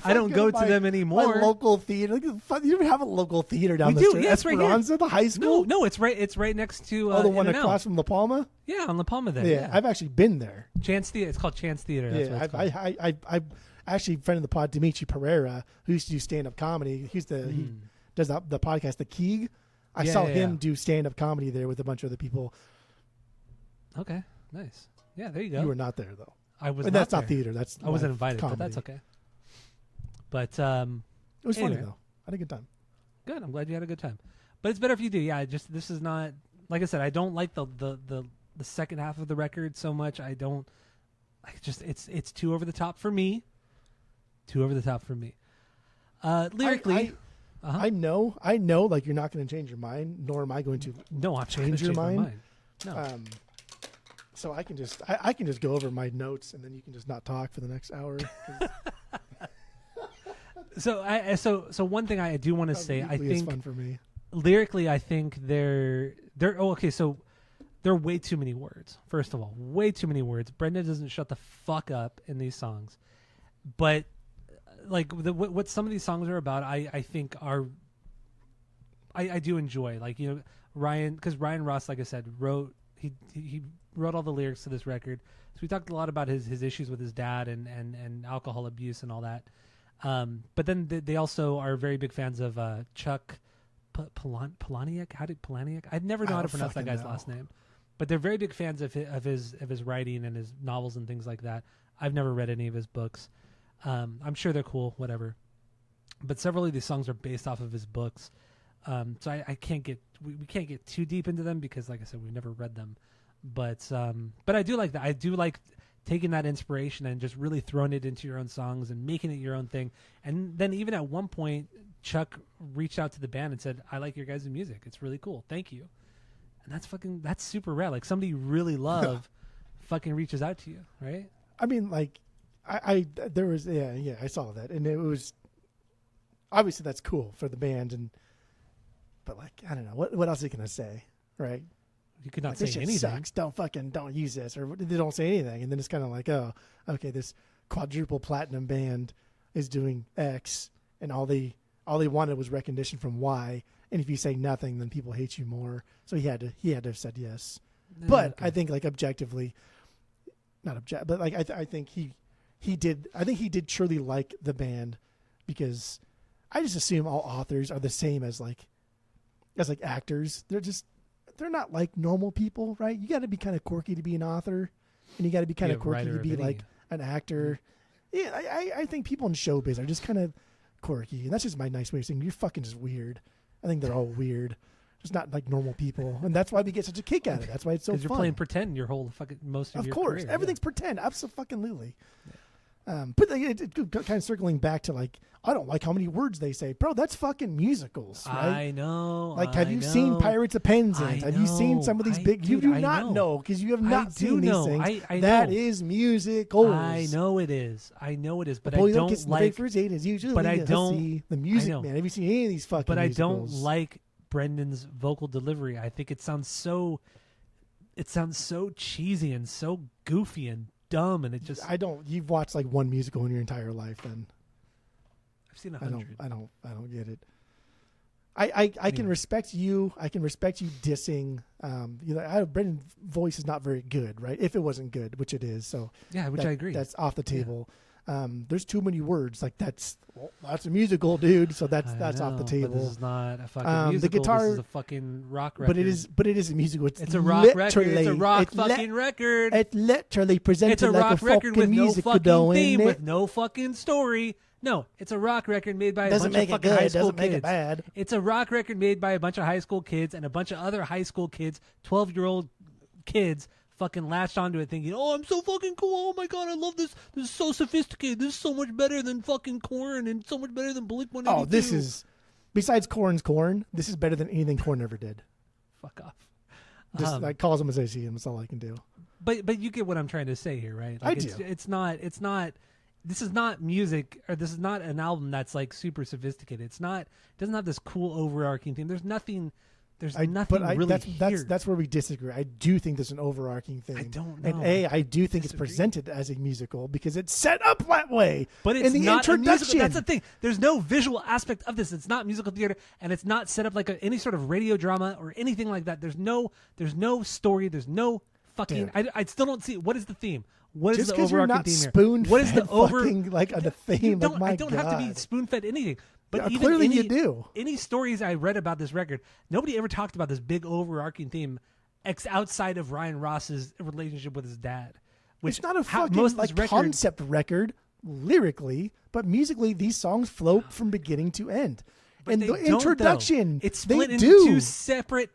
Speaker 2: I don't go to them anymore.
Speaker 1: My local theater. You don't even have a local theater down
Speaker 2: We
Speaker 1: the
Speaker 2: do,
Speaker 1: street.
Speaker 2: yeah, it's right here.
Speaker 1: Esperanza, the high school.
Speaker 2: No, it's right next to.
Speaker 1: Oh, the one
Speaker 2: In-N-Out.
Speaker 1: across from La Palma.
Speaker 2: Yeah, on La Palma there.
Speaker 1: Yeah, I've actually been there.
Speaker 2: Chance Theater. It's called Chance Theater. That's what it's called.
Speaker 1: I actually friend of the pod, Dimitri Pereira, who used to do stand up comedy. He does the podcast, The Keeg. I saw him do stand up comedy there with a bunch of other people.
Speaker 2: Okay, nice. Yeah, there you go.
Speaker 1: You were not there though.
Speaker 2: I was.
Speaker 1: And
Speaker 2: not
Speaker 1: that's not
Speaker 2: there.
Speaker 1: theater. That's
Speaker 2: I wasn't
Speaker 1: live
Speaker 2: invited,
Speaker 1: comedy.
Speaker 2: but that's okay. But
Speaker 1: It was funny
Speaker 2: anyway.
Speaker 1: though. I had a good time.
Speaker 2: Good. I'm glad you had a good time. But it's better if you do. Yeah, this is not like I said, I don't like the second half of the record so much. It's too over the top for me. Too over the top for me. Lyrically,
Speaker 1: I know, like you're not going to change your mind, nor am I going to.
Speaker 2: No, I'm
Speaker 1: change your
Speaker 2: my
Speaker 1: mind.
Speaker 2: No.
Speaker 1: So I can just go over my notes, and then you can just not talk for the next hour.
Speaker 2: So one thing I do want to say, I think
Speaker 1: is fun for me.
Speaker 2: Lyrically, I think they're okay. So there are way too many words. First of all, way too many words. Brenda doesn't shut the fuck up in these songs, but like what some of these songs are about, I think are I do enjoy. Like, you know, because Ryan Ross, like I said, he wrote all the lyrics to this record. So we talked a lot about his issues with his dad and alcohol abuse and all that. But then they also are very big fans of Chuck Palahniuk. Palahniuk? I never know how to pronounce that guy's last name. But they're very big fans of his writing and his novels and things like that. I've never read any of his books. I'm sure they're cool, whatever. But several of these songs are based off of his books. So I can't get we can't get too deep into them because, like I said, we've never read them. But I do like that. I do like taking that inspiration and just really throwing it into your own songs and making it your own thing. And then even at one point, Chuck reached out to the band and said, "I like your guys' music. It's really cool. Thank you." And that's super rare. Like, somebody you really love fucking reaches out to you, right?
Speaker 1: I mean, like, there was I saw that, and it was obviously that's cool for the band, but like, I don't know what else are you gonna say, right?
Speaker 2: You could not
Speaker 1: like,
Speaker 2: say
Speaker 1: this
Speaker 2: anything.
Speaker 1: Sucks. Don't use this, or they don't say anything, and then it's kind of like, oh, okay, this quadruple platinum band is doing X, and all they wanted was recognition from Y, and if you say nothing, then people hate you more. So he had to have said yes. But okay. I think, like, objectively, not object, but like I think he did. I think he did truly like the band, because I just assume all authors are the same as actors. They're not like normal people, right? You got to be kind of quirky to be an author, and you got to be kind of quirky to be like an actor. Mm-hmm. Yeah, I think people in showbiz are just kind of quirky, and that's just my nice way of saying you're fucking just weird. I think they're all weird, just not like normal people, and that's why we get such a kick out of it. That's why it's so fun.
Speaker 2: Because you're playing pretend your whole fucking most of your career.
Speaker 1: Of course, everything's pretend, absolutely. Yeah. But it kind of circling back to, like, I don't like how many words they say, bro. That's fucking musicals, right?
Speaker 2: I know.
Speaker 1: Like, have you seen Pirates of Penzance? Have you seen some of these big? You do not know because you have not seen these things. That is musicals.
Speaker 2: I know it is. But
Speaker 1: I
Speaker 2: don't like.
Speaker 1: First aid is usually.
Speaker 2: But I don't
Speaker 1: see the music, man. Have you seen any of these fucking?
Speaker 2: But I
Speaker 1: musicals?
Speaker 2: don't like Brendan's vocal delivery. I think it sounds so cheesy and so goofy and dumb, and it just.
Speaker 1: You've watched like one musical in your entire life, then.
Speaker 2: I've seen 100.
Speaker 1: I don't get it. I can respect you. I can respect you dissing. Brendan's voice is not very good, right? If it wasn't good, which it is, so
Speaker 2: yeah, I agree.
Speaker 1: That's off the table. Yeah. There's too many words. Like, that's a musical, dude. So that's off the table.
Speaker 2: But this is not a fucking musical.
Speaker 1: The guitar,
Speaker 2: this is a fucking rock record.
Speaker 1: But it is a musical. It's
Speaker 2: a rock record. It's a rock fucking record.
Speaker 1: It literally presented
Speaker 2: it's a
Speaker 1: like
Speaker 2: rock
Speaker 1: a
Speaker 2: record
Speaker 1: fucking
Speaker 2: with no
Speaker 1: music
Speaker 2: fucking
Speaker 1: video
Speaker 2: theme,
Speaker 1: in it.
Speaker 2: with no fucking story. No, it's a rock record made by a bunch of fucking high school kids.
Speaker 1: Doesn't make it bad.
Speaker 2: It's a rock record made by a bunch of high school kids and a bunch of other high school kids, 12-year-old kids, fucking latched onto it thinking, "Oh, I'm so fucking cool. Oh my god, I love this. This is so sophisticated. This is so much better than fucking Korn and so much better than Blink-182."
Speaker 1: Oh, this is, besides Korn's Korn, this is better than anything Korn ever did.
Speaker 2: Fuck off.
Speaker 1: Just like, calls them as I see them. That's all I can do.
Speaker 2: But you get what I'm trying to say here, right? Like,
Speaker 1: I do.
Speaker 2: It's not. This is not music, or this is not an album that's like super sophisticated. It doesn't have this cool overarching theme. There's nothing really
Speaker 1: that's where we disagree. I do think there's an overarching theme.
Speaker 2: I don't know.
Speaker 1: And I do think it's presented as a musical because it's set up that way.
Speaker 2: But it's
Speaker 1: in the
Speaker 2: not
Speaker 1: introduction.
Speaker 2: A musical. That's the thing. There's no visual aspect of this. It's not musical theater, and it's not set up like any sort of radio drama or anything like that. There's no story. There's no fucking. I still don't see what is the theme. What is
Speaker 1: just
Speaker 2: the overarching theme here? What is the
Speaker 1: like a theme?
Speaker 2: I don't have to be spoon-fed anything. But even
Speaker 1: clearly you do.
Speaker 2: Any stories I read about this record, nobody ever talked about this big overarching theme outside of Ryan Ross's relationship with his dad. Which
Speaker 1: it's not a fucking concept record lyrically, but musically these songs float from beginning to end.
Speaker 2: But
Speaker 1: and the introduction,
Speaker 2: it's split into
Speaker 1: two
Speaker 2: two separate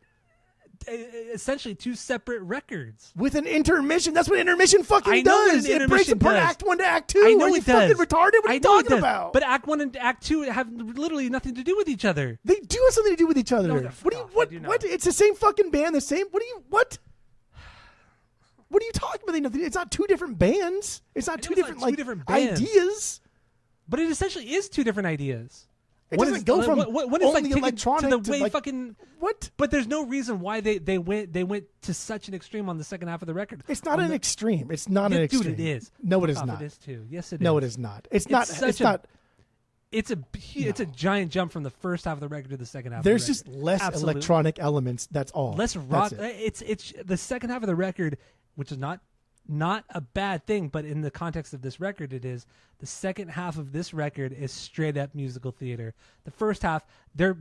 Speaker 2: essentially two separate records
Speaker 1: with an intermission. That's what intermission fucking
Speaker 2: I know what
Speaker 1: does.
Speaker 2: an
Speaker 1: It breaks
Speaker 2: intermission
Speaker 1: apart
Speaker 2: does.
Speaker 1: Act 1 to Act 2.
Speaker 2: I know
Speaker 1: are you
Speaker 2: it does.
Speaker 1: fucking retarded? What are
Speaker 2: I
Speaker 1: you
Speaker 2: know it
Speaker 1: talking
Speaker 2: does.
Speaker 1: about?
Speaker 2: But Act 1 and Act 2 have literally nothing to do with each other.
Speaker 1: They do have something to do with each other.
Speaker 2: No,
Speaker 1: What do you?
Speaker 2: fuck off.
Speaker 1: What?
Speaker 2: They do not.
Speaker 1: What? It's the same fucking band. The same. What do you? What? What are you talking about? It's not two different bands. It's not two different like
Speaker 2: different bands.
Speaker 1: ideas.
Speaker 2: But it essentially is two different ideas.
Speaker 1: It
Speaker 2: One
Speaker 1: doesn't
Speaker 2: is,
Speaker 1: go from
Speaker 2: one is like
Speaker 1: only
Speaker 2: taken
Speaker 1: electronic
Speaker 2: to the way
Speaker 1: like,
Speaker 2: fucking.
Speaker 1: What?
Speaker 2: But there's no reason why they went to such an extreme on the second half of the record.
Speaker 1: It's not an extreme. It's not an
Speaker 2: Yeah,
Speaker 1: extreme.
Speaker 2: dude, it is.
Speaker 1: No, it is
Speaker 2: Fuck off,
Speaker 1: not.
Speaker 2: It is too. Yes, it is.
Speaker 1: No, it is not. It's not.
Speaker 2: such
Speaker 1: It's
Speaker 2: a-
Speaker 1: not.
Speaker 2: It's a giant jump from the first half of the record to the second half.
Speaker 1: There's
Speaker 2: of the
Speaker 1: just
Speaker 2: record.
Speaker 1: less
Speaker 2: Absolutely.
Speaker 1: electronic elements. That's all.
Speaker 2: Less rock.
Speaker 1: That's it.
Speaker 2: It's the second half of the record, which is not a bad thing, but in the context of this record, it is. The second half of this record is straight up musical theater. The first half, they're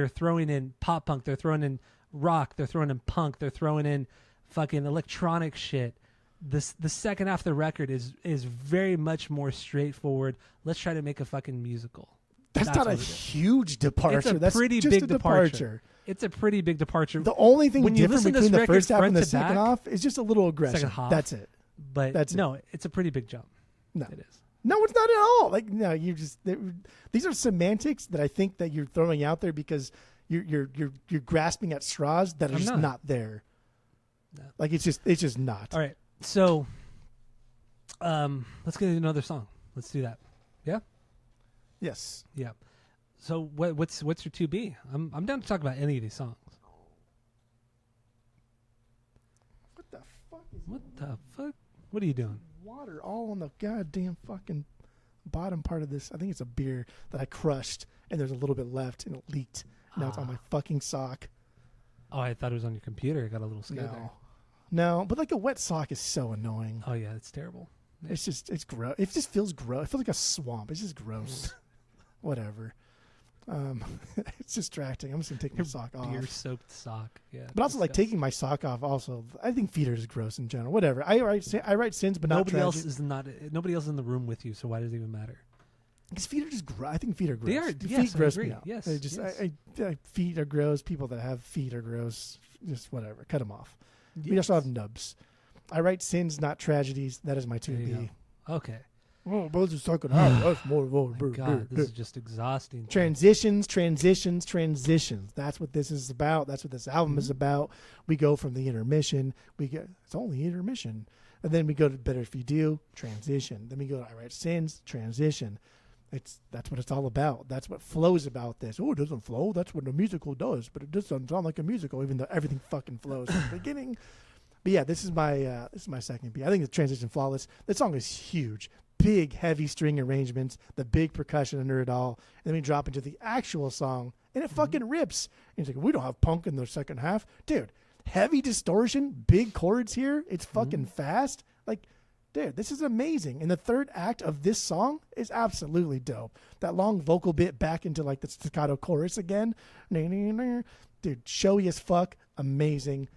Speaker 2: throwing in pop punk, they're throwing in rock, they're throwing in punk, they're throwing in fucking electronic shit. The second half of the record is very much more straightforward. Let's try to make a fucking musical.
Speaker 1: That's not a
Speaker 2: what it is.
Speaker 1: huge departure.
Speaker 2: It's a
Speaker 1: That's
Speaker 2: pretty
Speaker 1: just
Speaker 2: big
Speaker 1: a
Speaker 2: departure. It's a pretty big departure.
Speaker 1: The only thing
Speaker 2: When you
Speaker 1: different
Speaker 2: listen to
Speaker 1: between
Speaker 2: this
Speaker 1: the
Speaker 2: record
Speaker 1: first half and
Speaker 2: front
Speaker 1: the
Speaker 2: to
Speaker 1: second
Speaker 2: back-
Speaker 1: half is just a little aggression.
Speaker 2: Second half.
Speaker 1: That's it.
Speaker 2: But
Speaker 1: That's
Speaker 2: no, it's a pretty big jump.
Speaker 1: No.
Speaker 2: It is.
Speaker 1: No, it's not at all. Like no, you just these are semantics that I think that you're throwing out there because you're grasping at straws that are
Speaker 2: I'm
Speaker 1: just
Speaker 2: not.
Speaker 1: not there.
Speaker 2: No.
Speaker 1: Like it's just not.
Speaker 2: All right. So let's get into another song. Let's do that. Yeah?
Speaker 1: Yes.
Speaker 2: Yeah. So what's your 2B? I'm down to talk about any of these songs.
Speaker 1: What the fuck is
Speaker 2: What the fuck? What are you doing?
Speaker 1: water all on the goddamn fucking bottom part of this? I think it's a beer that I crushed and there's a little bit left and it leaked. Now it's on my fucking sock.
Speaker 2: Oh, I thought it was on your computer. It got a little scared there.
Speaker 1: No, but like a wet sock is so annoying.
Speaker 2: Oh yeah, it's terrible.
Speaker 1: It's gross. It just feels gross. It feels like a swamp. It's just gross. Whatever. It's distracting. I'm just gonna take my sock off.
Speaker 2: Beer-soaked sock. Yeah.
Speaker 1: But also, like taking my sock off. Also, I think feet are just gross in general. Whatever. I write sins, but
Speaker 2: nobody
Speaker 1: not
Speaker 2: else
Speaker 1: tragedy.
Speaker 2: is not. Nobody else in the room with you. So why does it even matter?
Speaker 1: Because feet are just gross. I think feet are gross.
Speaker 2: They are.
Speaker 1: Feet
Speaker 2: Yes, I
Speaker 1: gross
Speaker 2: agree.
Speaker 1: me out.
Speaker 2: Yes,
Speaker 1: They just,
Speaker 2: yes.
Speaker 1: feet are gross. People that have feet are gross. Just whatever. Cut them off. We
Speaker 2: Yes.
Speaker 1: also have nubs. I write sins, not tragedies. That is my
Speaker 2: There you
Speaker 1: 2B.
Speaker 2: go. Okay.
Speaker 1: Oh, both are second half. That's more.
Speaker 2: My God, this is just exhausting.
Speaker 1: Transitions. That's what this is about. That's what this album is about. We go from the intermission. It's only intermission. And then we go to Better If You Do, transition. Then we go to I Write Sins, transition. That's what it's all about. That's what flows about this. Oh, it doesn't flow. That's what a musical does. But it doesn't sound like a musical, even though everything fucking flows from the beginning. But yeah, this is my second B. I think the transition flawless. This song is huge. Big, heavy string arrangements, the big percussion under it all. And then we drop into the actual song, and it fucking rips. And he's like, we don't have punk in the second half. Dude, heavy distortion, big chords here. It's fucking fast. Like, dude, this is amazing. And the third act of this song is absolutely dope. That long vocal bit back into like the staccato chorus again. Dude, showy as fuck. Amazing.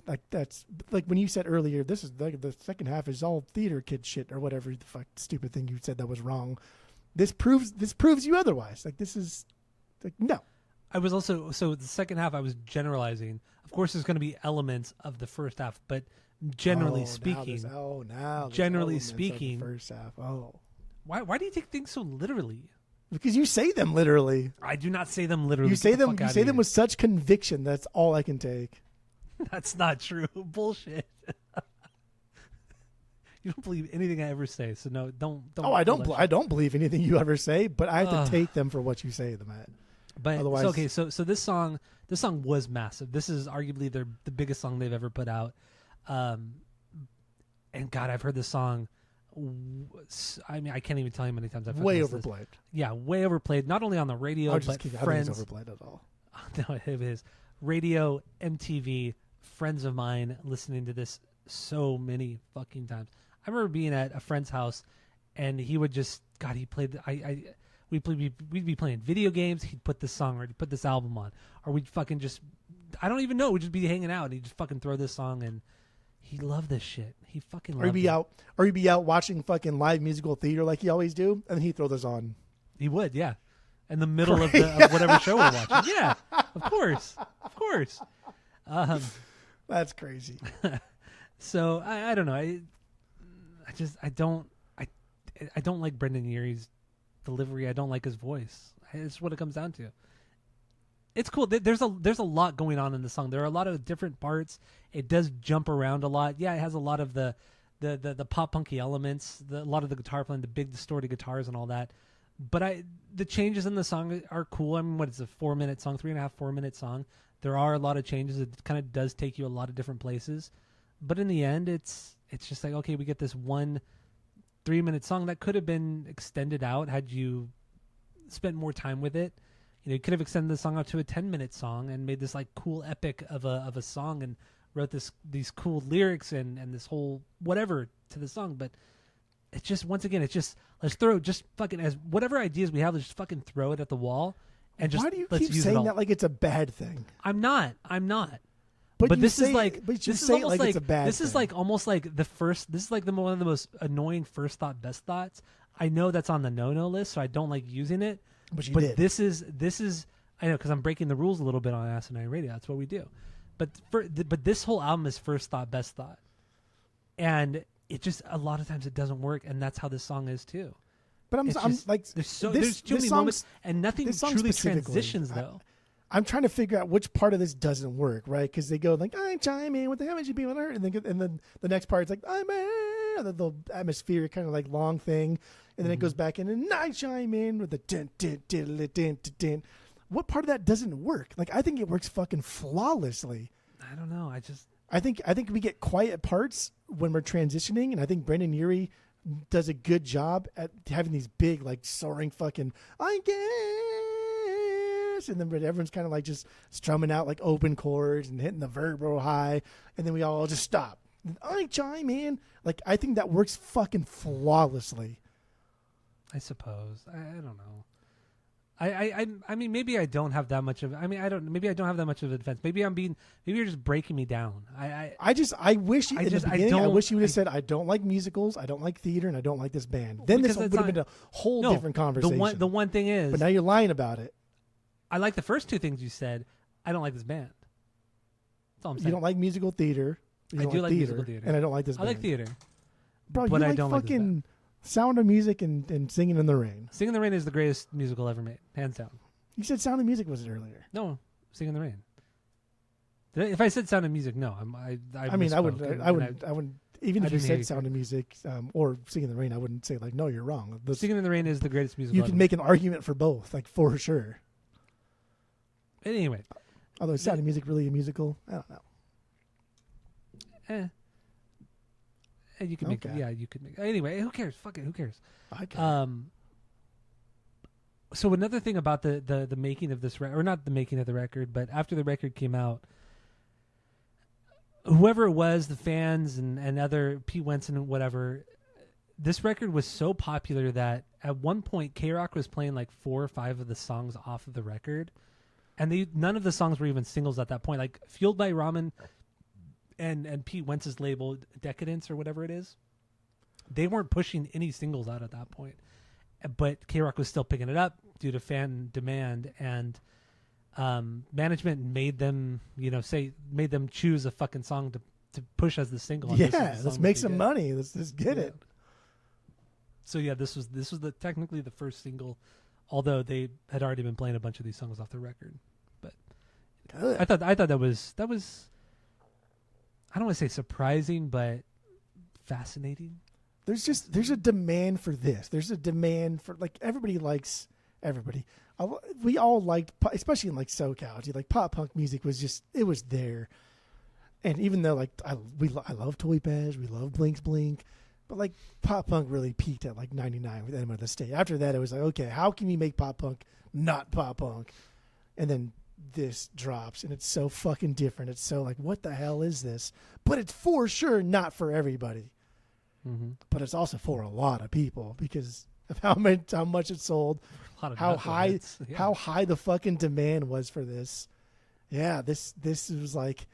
Speaker 1: Like that's like when you said earlier, this is like the second half is all theater kid shit or whatever the fuck stupid thing you said that was wrong. This proves you otherwise. Like this is like no.
Speaker 2: I was also the second half. I was generalizing. Of course, there's going to be elements of the first half, but generally speaking, generally speaking,
Speaker 1: first half. Oh,
Speaker 2: why do you take things so literally?
Speaker 1: Because you say them literally.
Speaker 2: I do not say them literally.
Speaker 1: You say
Speaker 2: Get the
Speaker 1: them.
Speaker 2: fuck
Speaker 1: You
Speaker 2: outta
Speaker 1: say them
Speaker 2: here.
Speaker 1: with such conviction. That's all I can take.
Speaker 2: That's not true. Bullshit. You don't believe anything I ever say, so no, don't.
Speaker 1: Oh, I don't believe anything you ever say, but I have to take them for what you say them at.
Speaker 2: But
Speaker 1: Otherwise,
Speaker 2: so, okay, so this song was massive. This is arguably the biggest song they've ever put out. And God, I've heard this song. I mean, I can't even tell you how many times I've heard
Speaker 1: way
Speaker 2: this.
Speaker 1: overplayed.
Speaker 2: Yeah, way overplayed. Not only on the radio, but
Speaker 1: I don't think
Speaker 2: friends.
Speaker 1: it's overplayed at all.
Speaker 2: No, it is radio, MTV. Friends of mine listening to this so many fucking times. I remember being at a friend's house, and he would just he played. We'd be playing video games. He'd put this song or he'd put this album on, or we'd fucking just I don't even know. We'd just be hanging out, and he'd just fucking throw this song, and he loved this shit. He fucking loved it.
Speaker 1: Or he'd be out watching fucking live musical theater like he always do, and he'd throw this on.
Speaker 2: He would, yeah, in the middle of whatever show we're watching. Yeah, of course.
Speaker 1: That's crazy.
Speaker 2: So I don't know. I don't like Brendan Urie's delivery. I don't like his voice. It's what it comes down to. It's cool. There's a lot going on in the song. There are a lot of different parts. It does jump around a lot. Yeah, it has a lot of the pop punky elements, a lot of the guitar playing, the big distorted guitars and all that. But the changes in the song are cool. I mean, what is a 4-minute song, 3.5, 4-minute song? There are a lot of changes. It kind of does take you a lot of different places. But in the end, it's just like, okay, we get this one 3-minute song that could have been extended out had you spent more time with it. You could have extended the song out to a 10-minute song and made this like cool epic of a song and wrote these cool lyrics and this whole whatever to the song. But it's just, once again, it's just, let's throw just fucking, as whatever ideas we have, let's just fucking throw it at the wall and just,
Speaker 1: why do you
Speaker 2: let's
Speaker 1: keep
Speaker 2: use
Speaker 1: saying
Speaker 2: it
Speaker 1: that like it's a bad thing?
Speaker 2: I'm not.
Speaker 1: But
Speaker 2: this is like,
Speaker 1: but you
Speaker 2: this is
Speaker 1: say it
Speaker 2: almost
Speaker 1: like it's a bad
Speaker 2: this
Speaker 1: thing.
Speaker 2: is like almost like the first, this is like one of the most annoying first thought, best thoughts. I know that's on the no-no list, so I don't like using it.
Speaker 1: But you
Speaker 2: but
Speaker 1: did.
Speaker 2: this is, I know, because I'm breaking the rules a little bit on Asinine Radio. That's what we do. But this whole album is first thought, best thought. And it just, a lot of times it doesn't work, and that's how this song is too.
Speaker 1: But I'm like,
Speaker 2: there's too many moments, and nothing truly transitions though.
Speaker 1: I'm trying to figure out which part of this doesn't work, right? Because they go like, I chime in with the haven't you been hurt, and then the next part is like, I'm the atmospheric kind of like long thing, and then it goes back in and I chime in with the din din din din din din. What part of that doesn't work? Like, I think it works fucking flawlessly.
Speaker 2: I don't know.
Speaker 1: I think we get quiet parts when we're transitioning, and I think Brendan Urie does a good job at having these big, like, soaring fucking I guess, and then everyone's kind of like just strumming out like open chords and hitting the verb real high, and then we all just stop. I chime in. Like, I think that works fucking flawlessly.
Speaker 2: I suppose. I don't know. I mean, maybe I don't have that much of. I mean, maybe I don't have that much of a defense. Maybe you're just breaking me down. I
Speaker 1: wish in the beginning, I wish you would have said, I don't like musicals, I don't like theater, and I don't like this band. Then this would have been a whole different conversation.
Speaker 2: The one thing is,
Speaker 1: but now you're lying about it.
Speaker 2: I like the first two things you said. I don't like this band. That's all I'm saying.
Speaker 1: You don't like musical theater.
Speaker 2: I do like musical theater,
Speaker 1: and I don't like this band.
Speaker 2: I like theater,
Speaker 1: bro.
Speaker 2: But
Speaker 1: you
Speaker 2: I
Speaker 1: like
Speaker 2: don't
Speaker 1: fucking
Speaker 2: like
Speaker 1: Sound of Music and Singing in the Rain.
Speaker 2: Singing in the Rain is the greatest musical ever made, hands down.
Speaker 1: You said Sound of Music was it earlier?
Speaker 2: No, Singing in the Rain. If I said Sound of Music, no, I wouldn't. Even if you said Sound of Music or Singing in the Rain, I wouldn't say like, no, you're wrong. Singing in the Rain is the greatest musical.
Speaker 1: You can make an argument for both, like for sure.
Speaker 2: Anyway,
Speaker 1: although Sound of Music really a musical, I don't know.
Speaker 2: You can make it. Yeah, you could make. Anyway, who cares? Fuck it. Who cares?
Speaker 1: I care.
Speaker 2: So another thing about the making of this record, or not the making of the record, but after the record came out, whoever it was, the fans and other Pete Wentz and whatever, this record was so popular that at one point K-Rock was playing like 4 or 5 of the songs off of the record, and none of the songs were even singles at that point. Like Fueled by Ramen and Pete Wentz's label Decadence or whatever it is, they weren't pushing any singles out at that point. But K-Rock was still picking it up due to fan demand, and management made them, made them choose a fucking song to push as the single.
Speaker 1: Yeah, let's make some money. Let's just get it.
Speaker 2: So yeah, this was technically the first single, although they had already been playing a bunch of these songs off the record. But
Speaker 1: good.
Speaker 2: I thought that was I don't want to say surprising, but fascinating.
Speaker 1: There's a demand for this. There's a demand for, like, everybody likes everybody. We all liked, especially in like SoCal, like pop punk music was just, it was there. And even though like I love Toy Bash, we love Blinks Blink, but like pop punk really peaked at like 99 with Enema of the State. After that, it was like, okay, how can you make pop punk not pop punk? And then this drops and it's so fucking different. It's so like, what the hell is this? But it's for sure not for everybody.
Speaker 2: Mm-hmm.
Speaker 1: But it's also for a lot of people because of how much it sold, how high the fucking demand was for this. Yeah, this was like,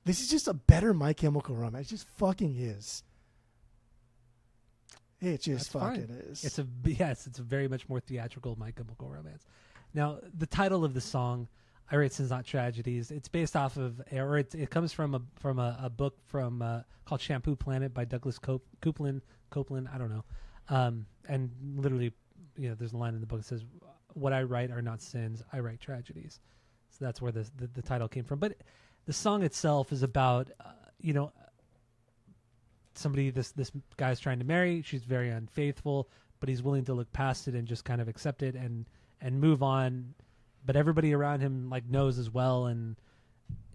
Speaker 1: this is just a better My Chemical Romance. It just fucking is. It just fucking is.
Speaker 2: It's a very much more theatrical My Chemical Romance. Now, the title of the song, I Write Sins Not Tragedies. It's based off of, or it comes from a book called Shampoo Planet by Douglas Copeland. I don't know. And literally, there's a line in the book that says, "What I write are not sins. I write tragedies." So that's where the title came from. But the song itself is about, somebody this guy's trying to marry. She's very unfaithful, but he's willing to look past it and just kind of accept it and move on. But everybody around him knows as well, and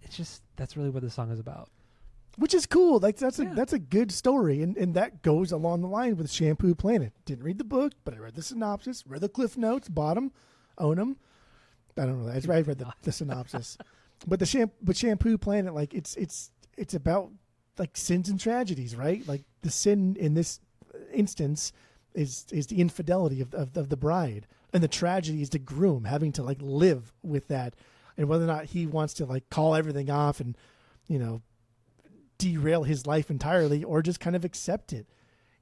Speaker 2: it's just that's really what the song is about.
Speaker 1: Which is cool. That's a good story, and that goes along the line with Shampoo Planet. Didn't read the book, but I read the synopsis, read the cliff notes, bought them, own them. I don't know. I read the synopsis, but Shampoo Planet, it's about sins and tragedies, right? Like the sin in this instance is the infidelity of the bride. And the tragedy is the groom having to live with that, and whether or not he wants to call everything off and, derail his life entirely, or just kind of accept it.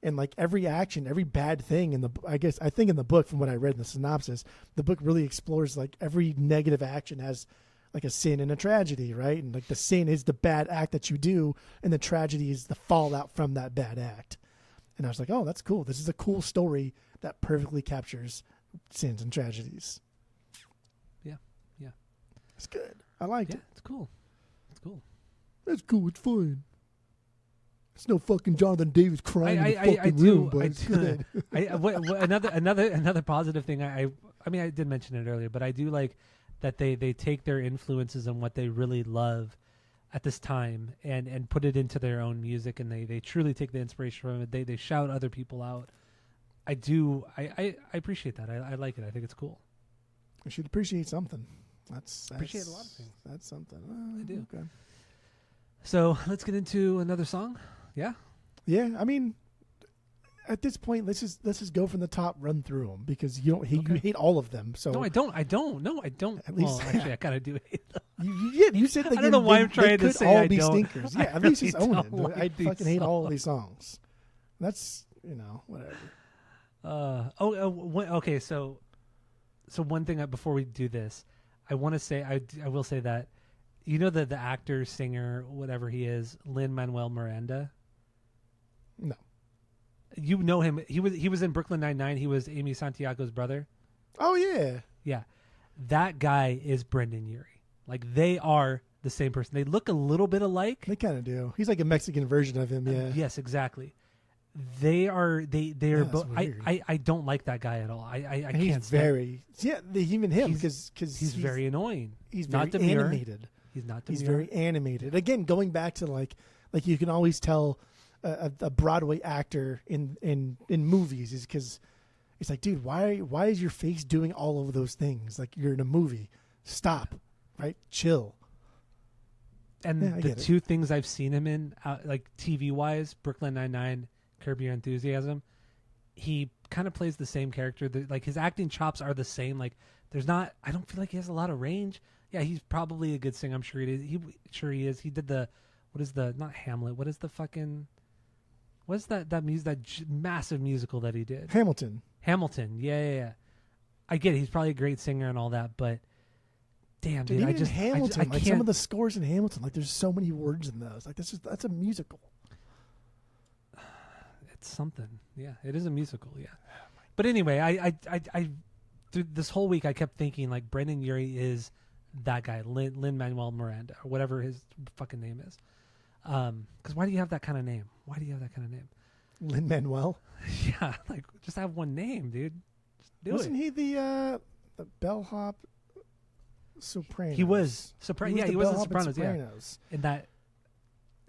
Speaker 1: And every action, every bad thing I think in the book, from what I read in the synopsis, the book really explores every negative action has a sin and a tragedy, right? And the sin is the bad act that you do, and the tragedy is the fallout from that bad act. And I was like, oh, that's cool. This is a cool story that perfectly captures sins and tragedies.
Speaker 2: Yeah.
Speaker 1: It's good. I liked it.
Speaker 2: It's cool. It's cool.
Speaker 1: That's cool. It's fine. It's no fucking Jonathan Davis crying in the fucking room, but it's good.
Speaker 2: Another positive thing. I mean, I did mention it earlier, but I do like that they take their influences and what they really love at this time and put it into their own music, and they truly take the inspiration from it. They shout other people out. I appreciate that. I like it. I think it's cool.
Speaker 1: You should appreciate something. That's
Speaker 2: appreciate a lot of things.
Speaker 1: That's something.
Speaker 2: I do.
Speaker 1: Okay.
Speaker 2: So let's get into another song. Yeah.
Speaker 1: Yeah. I mean, at this point, let's just go from the top, run through them, because you hate all of them. So
Speaker 2: no, I don't. No, I don't.
Speaker 1: At least,
Speaker 2: actually, I kind of do hate them.
Speaker 1: You said
Speaker 2: I don't know why I'm trying to say
Speaker 1: all
Speaker 2: I
Speaker 1: be
Speaker 2: don't.
Speaker 1: stinkers. Yeah, at least just own it.
Speaker 2: Like
Speaker 1: I fucking hate all of these songs. That's whatever.
Speaker 2: Okay. So one thing before we do this, I want to say I will say that the actor, singer, whatever he is, Lin-Manuel Miranda.
Speaker 1: No.
Speaker 2: You know him. He was in Brooklyn Nine-Nine. He was Amy Santiago's brother.
Speaker 1: Oh yeah.
Speaker 2: Yeah. That guy is Brendan Urie. They are the same person. They look a little bit alike.
Speaker 1: They kind of do. He's like a Mexican version of him. Yeah.
Speaker 2: Yes, exactly. They are both. I don't like that guy at all. I can't.
Speaker 1: He's very even him because
Speaker 2: he's very annoying.
Speaker 1: He's
Speaker 2: not
Speaker 1: very animated.
Speaker 2: He's not.
Speaker 1: He's very animated. Again, going back to like you can always tell a Broadway actor in movies is because it's like, dude, why is your face doing all of those things? Like, you're in a movie. Stop. Right? Chill.
Speaker 2: And the two things I've seen him in, TV wise, Brooklyn Nine-Nine, Curb Your Enthusiasm, he kind of plays the same character. His acting chops are the same. I don't feel like he has a lot of range. Yeah, he's probably a good singer. I'm sure he is. He did not Hamlet. What is that massive musical that he did?
Speaker 1: Hamilton.
Speaker 2: Yeah. I get it. He's probably a great singer and all that, but damn, dude,
Speaker 1: even Hamilton,
Speaker 2: I can't.
Speaker 1: Some of the scores in Hamilton, there's so many words in those. That's a musical.
Speaker 2: It's something. Yeah, it is a musical. Yeah. But anyway, I through this whole week I kept thinking Brendan Urie is that guy, Lin-Manuel Miranda, or whatever his fucking name is. Because why do you have that kind of name?
Speaker 1: Lin-Manuel?
Speaker 2: Yeah, just have one name, dude.
Speaker 1: Wasn't he the bellhop Sopranos?
Speaker 2: He was Sopranos. Yeah, he was in
Speaker 1: Sopranos.
Speaker 2: Yeah, in that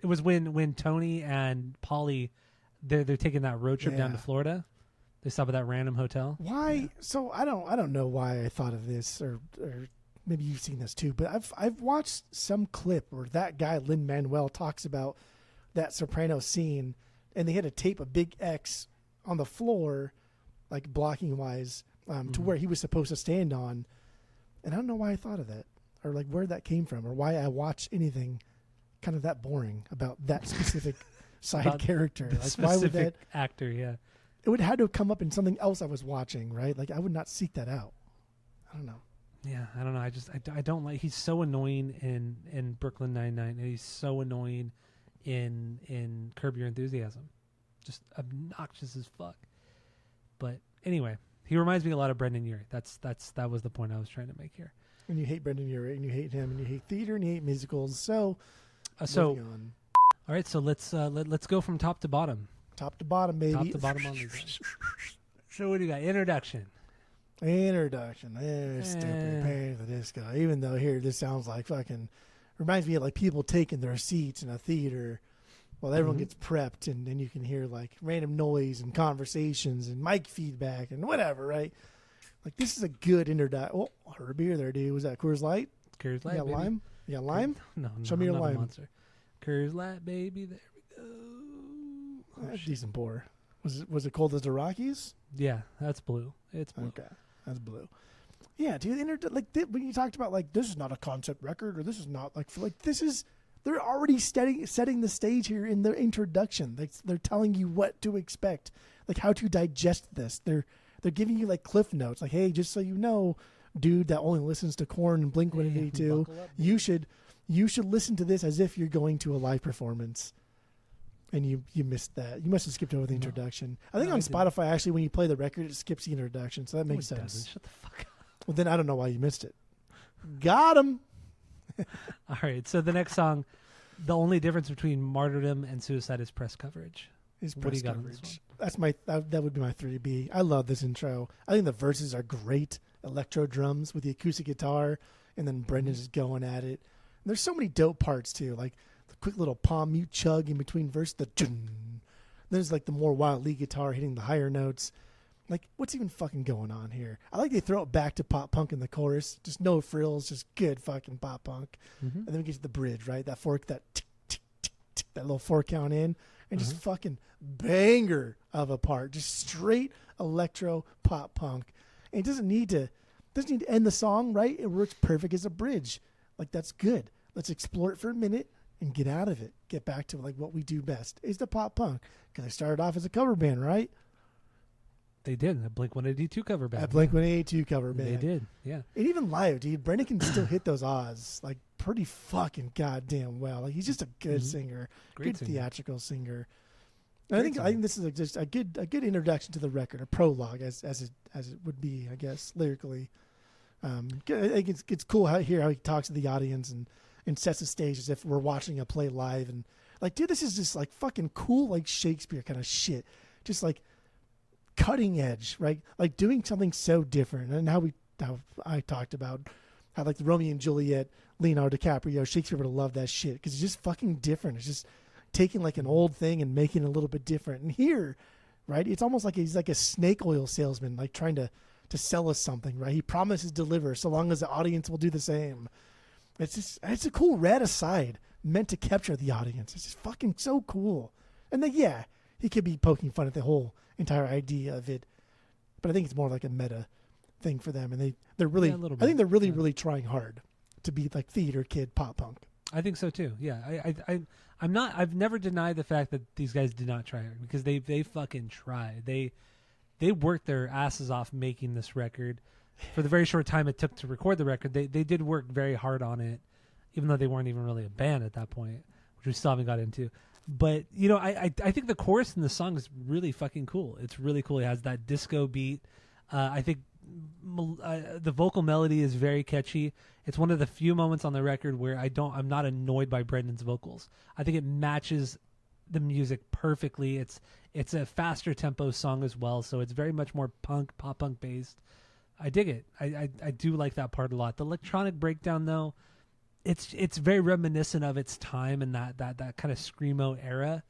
Speaker 2: it was when Tony and Polly they're taking that road trip down to Florida. They stop at that random hotel.
Speaker 1: Why? Yeah. So I don't know why I thought of this, or maybe you've seen this too. But I've watched some clip where that guy Lin-Manuel talks about that Sopranos scene, and they had to tape a big X on the floor, blocking wise, to where he was supposed to stand on. And I don't know why I thought of that, or where that came from, or why I watch anything kind of that boring about that specific side character.
Speaker 2: Why would that actor? Yeah,
Speaker 1: it would have had to have come up in something else I was watching, right? I would not seek that out. I don't know.
Speaker 2: Yeah, I don't know. I don't like. He's so annoying in Brooklyn Nine-Nine, and he's so annoying in Curb Your Enthusiasm. Just obnoxious as fuck. But anyway, he reminds me a lot of Brendan Urie. That was the point I was trying to make here.
Speaker 1: And you hate Brendan Urie, and you hate him, and you hate theater, and you hate musicals. So moving on.
Speaker 2: All right, so let's go from top to bottom.
Speaker 1: Top to bottom, baby.
Speaker 2: Top to bottom on these. So what do you got? Introduction.
Speaker 1: Stupid Panic at the Disco. Even though here this sounds like fucking reminds me of like people taking their seats in a theater while everyone gets prepped, and then you can hear like random noise and conversations and mic feedback and whatever, right? Like this is a good introduction. Oh, I heard a beer there, dude. Was that Coors Light?
Speaker 2: Coors Light.
Speaker 1: You got
Speaker 2: baby.
Speaker 1: lime? You got lime?
Speaker 2: No.
Speaker 1: Show me your
Speaker 2: I'm not a
Speaker 1: lime.
Speaker 2: monster. Coors Light, baby. There we go.
Speaker 1: That's decent pour. Was it cold as the Rockies?
Speaker 2: Yeah, that's blue. It's blue.
Speaker 1: Okay, that's blue. Yeah, dude. When you talked about like this is not a concept record or this is not this is they're already setting the stage here in the introduction. They're telling you what to expect, like how to digest this. They're giving you like cliff notes, like hey, just so you know, dude, that only listens to Korn and Blink-182, you should listen to this as if you're going to a live performance. And you missed that. You must have skipped over the introduction. I think on Spotify, actually, when you play the record, it skips the introduction, so that makes sense.
Speaker 2: Doesn't. Shut the fuck up.
Speaker 1: Well, then I don't know why you missed it. Got him.
Speaker 2: All right, so the next song, the only difference between Martyrdom and Suicide is press coverage. What do you got on this one?
Speaker 1: That's that would be my 3B. I love this intro. I think the verses are great. Electro drums with the acoustic guitar, and then Brendan just going at it. And there's so many dope parts too, like the quick little palm mute chug in between verse. There's like the more wild lead guitar hitting the higher notes. Like, what's even fucking going on here? I like they throw it back to pop punk in the chorus. Just no frills, just good fucking pop punk. And then we get to the bridge, right? That fork, that tick, tick, tick, tick, that little 4 count in. And just fucking banger of a part. Just straight electro pop punk. And it doesn't need to end the song, right? It works perfect as a bridge. Like, that's good. Let's explore it for a minute and get out of it. Get back to like what we do best. Is the pop punk. Because I started off as a cover band, right?
Speaker 2: They did. A Blink-182 cover band.
Speaker 1: A Blink-182 cover band.
Speaker 2: They did, yeah.
Speaker 1: And even live, dude, Brendan can still hit those ahs like pretty fucking goddamn well. Like he's just a good singer,
Speaker 2: Great
Speaker 1: good
Speaker 2: singer.
Speaker 1: theatrical singer. And I think this is just a good introduction to the record, a prologue as it would be, I guess, lyrically. I think it's cool how he talks to the audience and sets the stage as if we're watching a play live, and like, dude, this is just like fucking cool, like Shakespeare kind of shit, just like cutting edge, right? Like doing something so different. And how I talked about how like the Romeo and Juliet, Leonardo DiCaprio, Shakespeare would have loved that shit because it's just fucking different. It's just taking like an old thing and making it a little bit different. And here, right, it's almost like he's like a snake oil salesman, like trying to sell us something, right? He promises to deliver so long as the audience will do the same. It's a cool red aside meant to capture the audience. It's just fucking so cool. And then, yeah, he could be poking fun at the whole entire idea of it, but I think it's more like a meta thing for them. And they're really, I think they're really, really trying hard to be like theater kid pop punk.
Speaker 2: I think so too. Yeah. I've never denied the fact that these guys did not try hard because they fucking tried. They worked their asses off making this record. For the very short time it took to record the record, they did work very hard on it, even though they weren't even really a band at that point, which we still haven't got into. But, you know, I think the chorus in the song is really fucking cool. It's really cool. It has that disco beat. I think the vocal melody is very catchy. It's one of the few moments on the record where I'm not annoyed by Brendan's vocals. I think it matches the music perfectly. It's a faster tempo song as well, so it's very much more pop punk based. I dig it. I do like that part a lot. The electronic breakdown though, it's very reminiscent of its time and that kind of screamo era,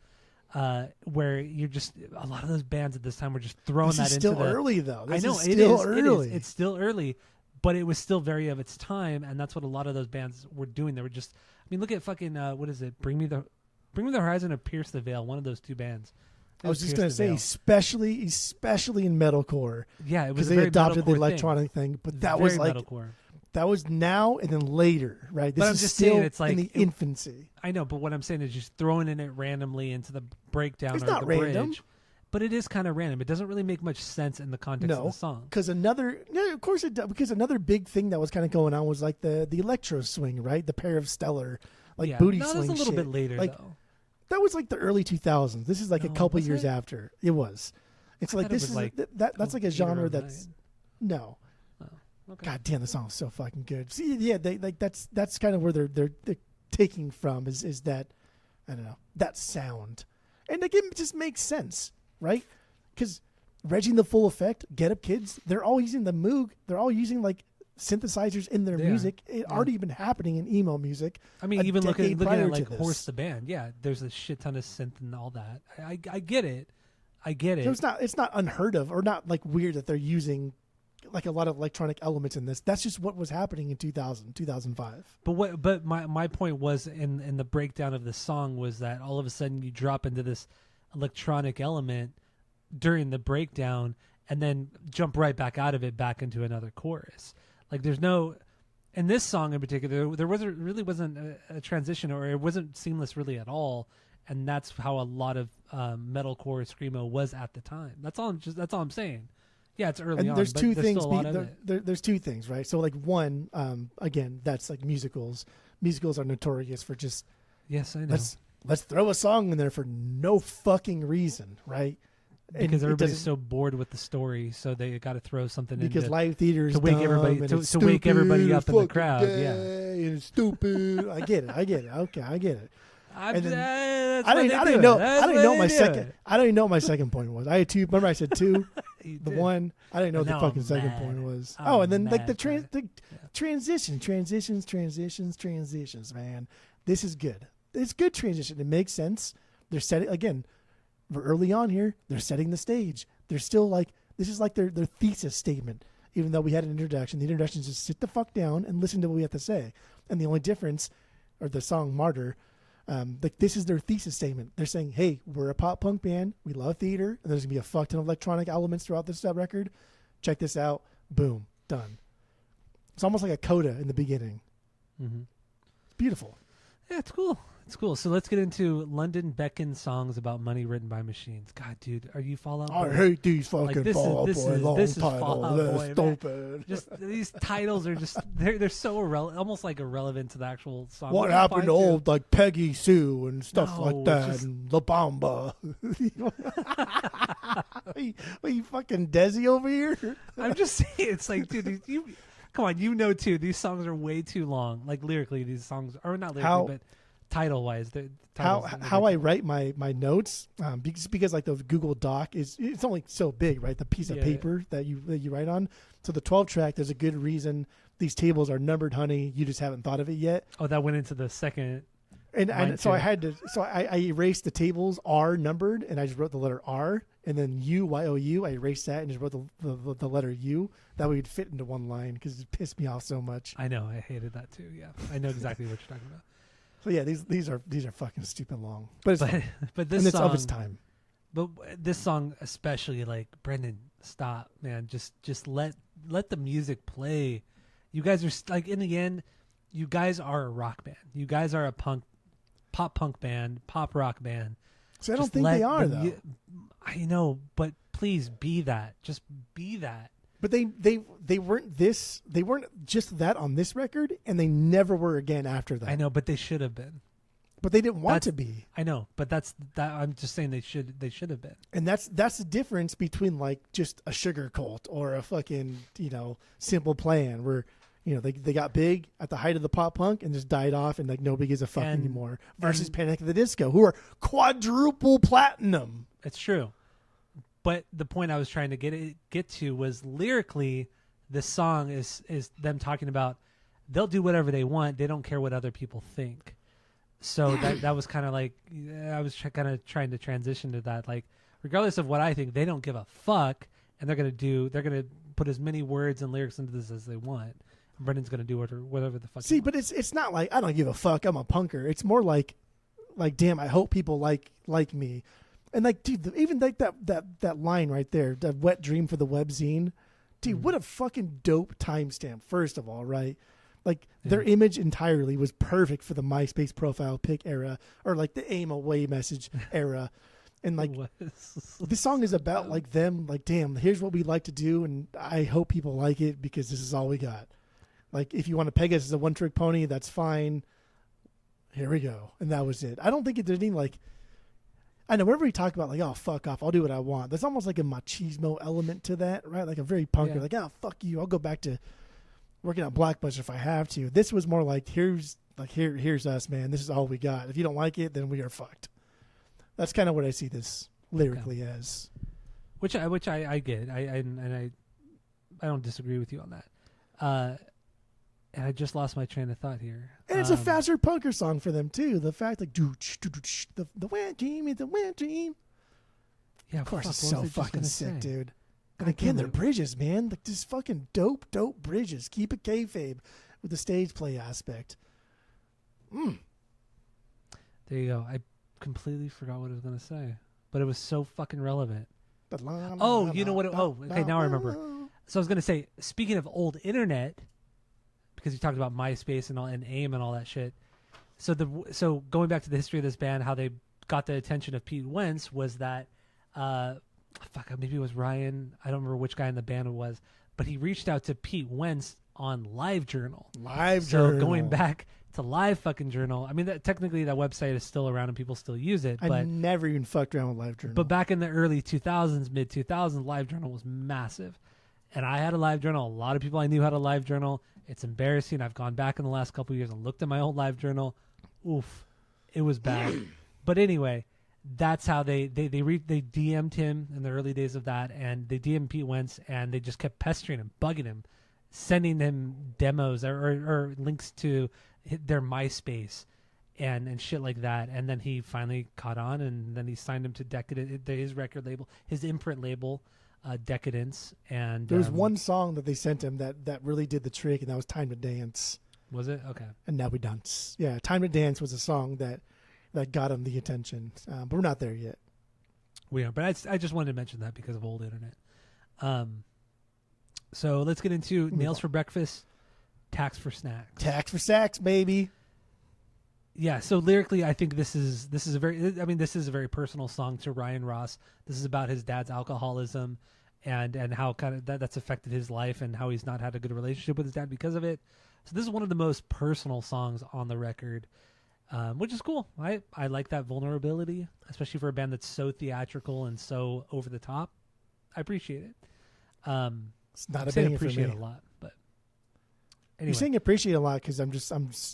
Speaker 2: where you're just a lot of those bands at this time were just throwing that into
Speaker 1: still early though.
Speaker 2: I know
Speaker 1: it is early.
Speaker 2: It's still early, but it was still very of its time, and that's what a lot of those bands were doing. They were just, I mean, look at fucking what is it? Bring Me the Horizon or Pierce the Veil. One of those two bands.
Speaker 1: I was just going to say, especially in metalcore.
Speaker 2: Yeah, it was
Speaker 1: because they adopted the electronic thing, but that was like
Speaker 2: metalcore.
Speaker 1: That was now and then later, right? This
Speaker 2: but I'm
Speaker 1: is
Speaker 2: just
Speaker 1: still
Speaker 2: saying, it's like
Speaker 1: in the infancy.
Speaker 2: I know, but what I'm saying is just throwing in it randomly into the breakdown
Speaker 1: it's
Speaker 2: or
Speaker 1: not
Speaker 2: the
Speaker 1: random.
Speaker 2: bridge. But it is kind of random. It doesn't really make much sense in the context of the song.
Speaker 1: Because of course it does. Because another big thing that was kind of going on was like the electro swing, right? The pair of stellar, booty swing.
Speaker 2: That was a little
Speaker 1: shit.
Speaker 2: bit later, though.
Speaker 1: That was like the early 2000s. This is like a couple years after. It was. It's like this is like, that's like a genre that's no.
Speaker 2: Oh, okay.
Speaker 1: God damn, the song is so fucking good. See, yeah, they like that's kind of where they're taking from is that I don't know that sound, and again, it just makes sense, right? Because Reggie and the Full Effect, Get Up Kids, they're all using the Moog. They're all using like synthesizers in their music. It already been happening in emo music.
Speaker 2: I mean, even looking at like
Speaker 1: this.
Speaker 2: Horse the Band, there's a shit ton of synth and all that. I get it. I get it.
Speaker 1: So it's not unheard of or not like weird that they're using like a lot of electronic elements in this. That's just what was happening in 2005.
Speaker 2: But my point was in the breakdown of the song was that all of a sudden you drop into this electronic element during the breakdown and then jump right back out of it back into another chorus. Like there's no in this song in particular there wasn't a transition, or it wasn't seamless really at all, and that's how a lot of metalcore screamo was at the time. That's all I'm saying. Yeah, it's early on.
Speaker 1: There's two things.
Speaker 2: There's
Speaker 1: two things, right? So like one, again, that's like musicals. Musicals are notorious for just
Speaker 2: yes, I know.
Speaker 1: Let's throw a song in there for no fucking reason, right?
Speaker 2: Because everybody's so bored with the story, so they got to throw something in
Speaker 1: because live theater
Speaker 2: to wake everybody to wake everybody up in the crowd. Yeah,
Speaker 1: and stupid. I get it. Okay, I get it.
Speaker 2: I didn't
Speaker 1: know what my second point was. I had two. Remember, I said two. The one I didn't know what the fucking second point was. And then like the transitions. Man, this is good. It's good transition. It makes sense. They're setting again. We're early on here. They're setting the stage. They're still like this is like their thesis statement. Even though we had an introduction, the introduction is just sit the fuck down and listen to what we have to say. And the only difference, or the song Martyr. This is their thesis statement. They're saying, hey, we're a pop punk band. We love theater. And there's going to be a fuck ton of electronic elements throughout this record. Check this out. Boom. Done. It's almost like a coda in the beginning.
Speaker 2: Mm-hmm.
Speaker 1: It's beautiful.
Speaker 2: Yeah, it's cool. It's cool. So let's get into London Beckon songs about money written by machines. God, dude, are you Fall Out Boy?
Speaker 1: I hate these fucking Fall Out Boy long titles.
Speaker 2: Fall Out Boy,
Speaker 1: stupid.
Speaker 2: Just these titles are just they're so almost like irrelevant to the actual song.
Speaker 1: What happened to old like Peggy Sue and stuff like that and La Bamba? Are you fucking Desi over here?
Speaker 2: I'm just saying, it's like, dude, you come on, too. These songs are way too long. Like lyrically, these songs are not lyrically, but title wise, how I write my notes, because like the Google Doc it's only so big, right? The piece of paper that you write on. So the 12 track, there's a good reason these tables are numbered, honey. You just haven't thought of it yet. Oh, that went into the second.
Speaker 1: And so I had to. So I erased the tables R numbered, and I just wrote the letter R, and then U. I erased that and just wrote the letter U. That way it'd fit into one line because it pissed me off so much.
Speaker 2: I know, I hated that too. Yeah, I know exactly what you're talking about.
Speaker 1: So yeah, these are fucking stupid long, but this
Speaker 2: song,
Speaker 1: of its time.
Speaker 2: But this song especially, like, Brendan, stop, man. Just let the music play. You guys are like, in the end, you guys are a rock band. You guys are a pop punk band, pop rock band.
Speaker 1: So I don't think they are though.
Speaker 2: I know, but please be that. Just be that.
Speaker 1: But they weren't this. They weren't just that on this record, and they never were again after that.
Speaker 2: I know, but they should have been.
Speaker 1: But they didn't want to be.
Speaker 2: I know, but that's that. I'm just saying they should have been.
Speaker 1: And that's the difference between like just a Sugar Cult or a fucking Simple Plan, where they got big at the height of the pop punk and just died off, and like nobody gives a fuck anymore. Versus Panic at the Disco, who are quadruple platinum.
Speaker 2: It's true. But the point I was trying to get to was lyrically, this song is them talking about they'll do whatever they want. They don't care what other people think. So that was kind of like, I was kind of trying to transition to that. Like, regardless of what I think, they don't give a fuck, and they're gonna put as many words and lyrics into this as they want. And Brendan's gonna do whatever the fuck.
Speaker 1: See, but it's not like I don't give a fuck. I'm a punker. It's more like damn, I hope people like me. And like, dude, even like that line right there, that wet dream for the webzine, dude, what a fucking dope timestamp. First of all, right? Like their image entirely was perfect for the MySpace profile pic era, or like the aim away message era. And like
Speaker 2: It was.
Speaker 1: this song is about like them, like, damn, here's what we like to do, and I hope people like it because this is all we got. Like, if you want to peg us as a one-trick pony, that's fine. Here we go. And that was it. I don't think it did any, like, I know whenever we talk about, like, oh, fuck off, I'll do what I want. There's almost like a machismo element to that, right? Like a very punker, like, oh, fuck you, I'll go back to working on Blockbuster if I have to. This was more like, here's us, man. This is all we got. If you don't like it, then we are fucked. That's kind of what I see this lyrically as. Which
Speaker 2: I get. I don't disagree with you on that. And I just lost my train of thought here.
Speaker 1: And it's a faster punker song for them too. The fact like the wet dream is the wet dream.
Speaker 2: Yeah,
Speaker 1: of course, it's so fucking sick, dude. And
Speaker 2: God
Speaker 1: again,
Speaker 2: damn
Speaker 1: their
Speaker 2: it.
Speaker 1: bridges, man, like just fucking dope bridges. Keep it kayfabe with the stage play aspect.
Speaker 2: There you go. I completely forgot what I was gonna say, but it was so fucking relevant. Oh, you know what? Okay, now I remember. So I was gonna say, speaking of old internet, because you talked about MySpace and AIM and all that shit. So going back to the history of this band, how they got the attention of Pete Wentz was that, maybe it was Ryan. I don't remember which guy in the band it was, but he reached out to Pete Wentz on LiveJournal. So going back to LiveJournal, I mean, technically that website is still around and people still use it. But
Speaker 1: I never even fucked around with LiveJournal.
Speaker 2: But back in the early 2000s, mid 2000s, LiveJournal was massive. And I had a LiveJournal. A lot of people I knew had a LiveJournal. It's embarrassing. I've gone back in the last couple of years and looked at my old LiveJournal. Oof, it was bad. But anyway, that's how they DM'd him in the early days of that, and they DM'd Pete Wentz, and they just kept pestering him, bugging him, sending him demos or links to their MySpace and shit like that. And then he finally caught on, and then he signed him to Decadent, his record label, his imprint label. Decadence. And
Speaker 1: there was one song that they sent him that really did the trick, and that was Time to Dance.
Speaker 2: Was it? Okay.
Speaker 1: And Now We Dance. Yeah, Time to Dance was a song that got him the attention, but we're not there yet.
Speaker 2: We are, but I just wanted to mention that because of old internet. So let's get into Nails for Breakfast, Tax for Snacks.
Speaker 1: Tax for Sacks, baby.
Speaker 2: Yeah, so lyrically, I think this is a very personal song to Ryan Ross. This is about his dad's alcoholism and how kind of that's affected his life and how he's not had a good relationship with his dad because of it. So this is one of the most personal songs on the record, which is cool. I like that vulnerability, especially for a band that's so theatrical and so over the top. I appreciate it.
Speaker 1: It's not
Speaker 2: a
Speaker 1: banger
Speaker 2: appreciate
Speaker 1: for me.
Speaker 2: a lot, but anyway.
Speaker 1: You're saying appreciate a lot because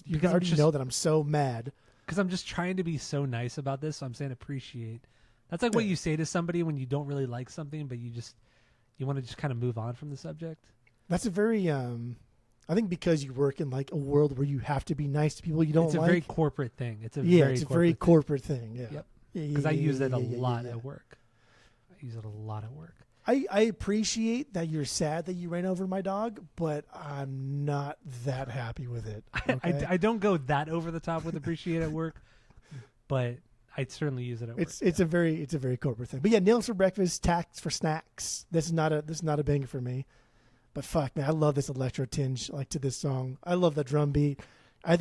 Speaker 1: you already know that I'm so mad.
Speaker 2: Because I'm just trying to be so nice about this, so I'm saying appreciate. That's like what you say to somebody when you don't really like something, but you want to just kind of move on from the subject.
Speaker 1: That's a very, I think because you work in like a world where you have to be nice to people you don't like.
Speaker 2: It's a very corporate thing. It's a
Speaker 1: very corporate thing. Yeah.
Speaker 2: Yep. Because I use it a lot at work. I use it a lot at work.
Speaker 1: I appreciate that you're sad that you ran over my dog, but I'm not that happy with it. Okay?
Speaker 2: I don't go that over the top with appreciate at work, but I certainly use it at work.
Speaker 1: It's a very corporate thing. But yeah, Nails for Breakfast, Tax for Snacks. This is not a banger for me. But fuck, man, I love this electro tinge like to this song. I love the drum beat. I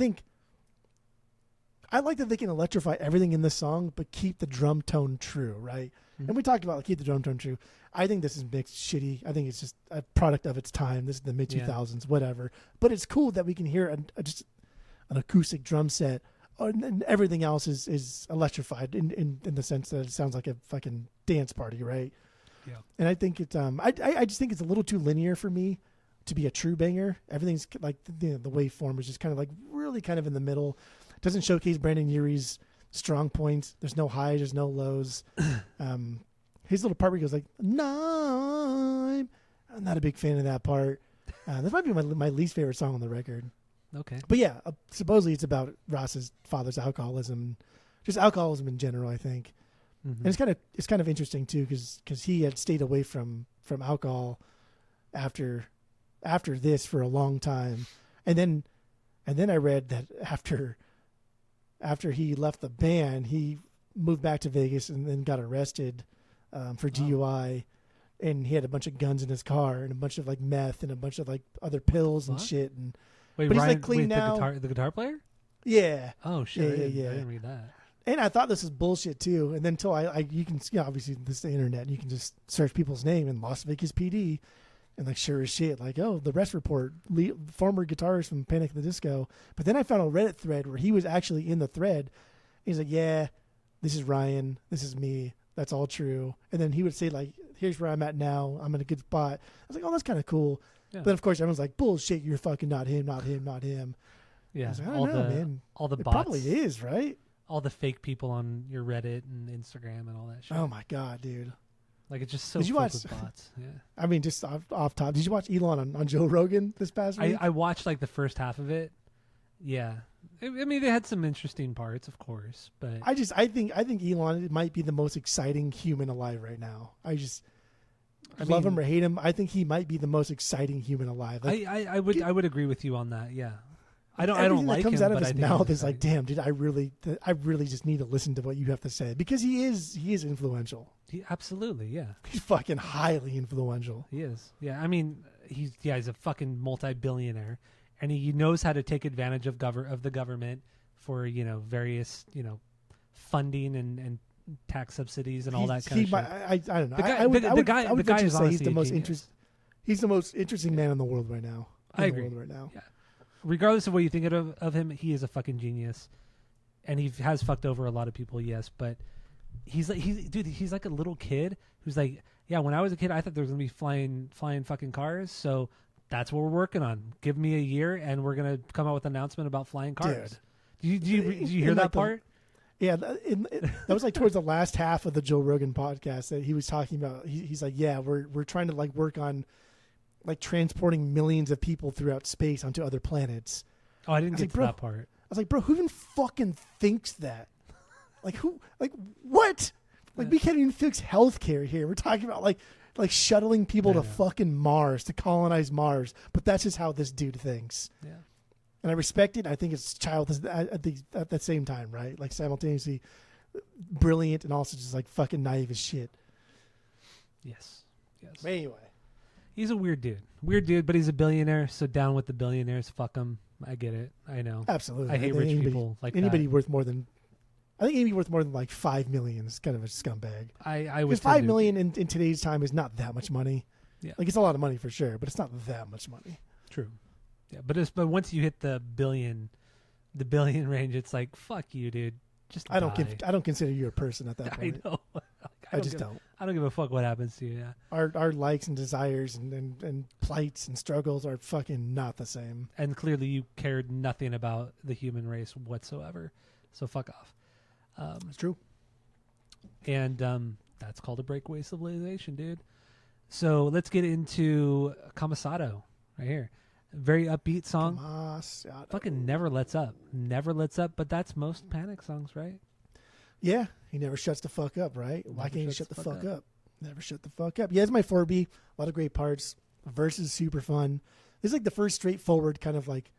Speaker 1: like that they can electrify everything in this song, but keep the drum tone true, right? Mm-hmm. And we talked about keep the drum tone true. I think this is mixed shitty. I think it's just a product of its time. This is the mid 2000s, whatever. But it's cool that we can hear just an acoustic drum set, and everything else is electrified in the sense that it sounds like a fucking dance party, right?
Speaker 2: Yeah.
Speaker 1: And I think it's I just think it's a little too linear for me to be a true banger. Everything's like the waveform is just kind of like really kind of in the middle. It doesn't showcase Brandon Urie's strong points. There's no highs, there's no lows. His little part where he goes like, "Nine." I'm not a big fan of that part. That might be my least favorite song on the record.
Speaker 2: Okay.
Speaker 1: But yeah, supposedly it's about Ross's father's alcoholism, just alcoholism in general, I think. Mm-hmm. And it's kind of interesting too, because he had stayed away from alcohol after this for a long time, and then I read that after he left the band, he moved back to Vegas and then got arrested for DUI, and he had a bunch of guns in his car and a bunch of like meth and a bunch of like other pills and shit. And
Speaker 2: wait,
Speaker 1: but
Speaker 2: Ryan,
Speaker 1: he's like clean now.
Speaker 2: The guitar player?
Speaker 1: Yeah.
Speaker 2: Oh shit!
Speaker 1: Yeah.
Speaker 2: I didn't read that.
Speaker 1: And I thought this was bullshit too. And then until you can, obviously this is the internet. You can just search people's name in Las Vegas PD, and like sure as shit, like the Rest Report, former guitarist from Panic at the Disco. But then I found a Reddit thread where he was actually in the thread. He's like, yeah, this is Ryan, this is me, that's all true. And then he would say like, here's where I'm at now. I'm in a good spot. I was like, oh, that's kind of cool. Yeah. But of course, everyone's like, bullshit. You're fucking not him, not him, not him.
Speaker 2: Yeah,
Speaker 1: like, I don't know, man.
Speaker 2: All the
Speaker 1: it
Speaker 2: bots.
Speaker 1: Probably is, right?
Speaker 2: All the fake people on your Reddit and Instagram and all that shit.
Speaker 1: Oh my god, dude!
Speaker 2: Like it's just so
Speaker 1: filled
Speaker 2: with bots. Yeah.
Speaker 1: I mean, just off top. Did you watch Elon on Joe Rogan this past week?
Speaker 2: I watched like the first half of it. Yeah, I mean they had some interesting parts, of course, but
Speaker 1: I think Elon might be the most exciting human alive right now. I love him or hate him. I think he might be the most exciting human alive. Like,
Speaker 2: I would agree with you on that. Yeah. I don't like
Speaker 1: that comes
Speaker 2: him,
Speaker 1: out of his mouth is like, damn, dude, I really just need to listen to what you have to say because he is influential.
Speaker 2: Absolutely, yeah.
Speaker 1: He's fucking highly influential.
Speaker 2: He is. Yeah, I mean, he's a fucking multi-billionaire, and he knows how to take advantage of the government for various funding and tax subsidies and all that kind of shit.
Speaker 1: I don't know.
Speaker 2: The guy is
Speaker 1: say he's the most He's the most interesting man in the world right now.
Speaker 2: I agree.
Speaker 1: Right now. Yeah.
Speaker 2: Regardless of what you think of him, he is a fucking genius, and he has fucked over a lot of people. Yes, but he's like a little kid who's like, yeah. When I was a kid, I thought there was gonna be flying fucking cars, so that's what we're working on. Give me a year, and we're gonna come out with an announcement about flying cars. Did you hear that part?
Speaker 1: Yeah, that was like towards the last half of the Joe Rogan podcast that he was talking about. He's like, yeah, we're trying to like work on like transporting millions of people throughout space onto other planets.
Speaker 2: Oh, I didn't get to that part.
Speaker 1: I was like, bro, who even fucking thinks that? Like who? Like what? Like we can't even fix healthcare here. We're talking about like shuttling people to fucking Mars to colonize Mars. But that's just how this dude thinks. Yeah. And I respect it. I think it's childish at the same time, right? Like simultaneously brilliant and also just like fucking naive as shit.
Speaker 2: Yes.
Speaker 1: But anyway.
Speaker 2: He's a weird dude, but he's a billionaire, so down with the billionaires. Fuck him. I get it. I know.
Speaker 1: Absolutely.
Speaker 2: I hate rich people like
Speaker 1: anybody
Speaker 2: that.
Speaker 1: worth more than, I think anybody worth more than like 5 million is kind of a scumbag.
Speaker 2: I would.
Speaker 1: Because 5 million in today's time is not that much money.
Speaker 2: Yeah.
Speaker 1: Like it's a lot of money for sure, but it's not that much money.
Speaker 2: True. Yeah, but once you hit the billion range, it's like fuck you, dude. Just
Speaker 1: I don't consider you a person at that point.
Speaker 2: I know.
Speaker 1: I just don't.
Speaker 2: I don't give a fuck what happens to you. Yeah.
Speaker 1: Our likes and desires and plights and struggles are fucking not the same.
Speaker 2: And clearly, you cared nothing about the human race whatsoever. So fuck off.
Speaker 1: It's true.
Speaker 2: And that's called a breakaway civilization, dude. So let's get into Kamasado right here. Very upbeat song.
Speaker 1: Kamasado.
Speaker 2: Fucking never lets up. Never lets up. But that's most Panic songs, right?
Speaker 1: Yeah, he never shuts the fuck up, right? Why can't he shut the fuck up? Never shut the fuck up. Yeah, it's my 4B. A lot of great parts. Verse is super fun. This is like the first straightforward kind of like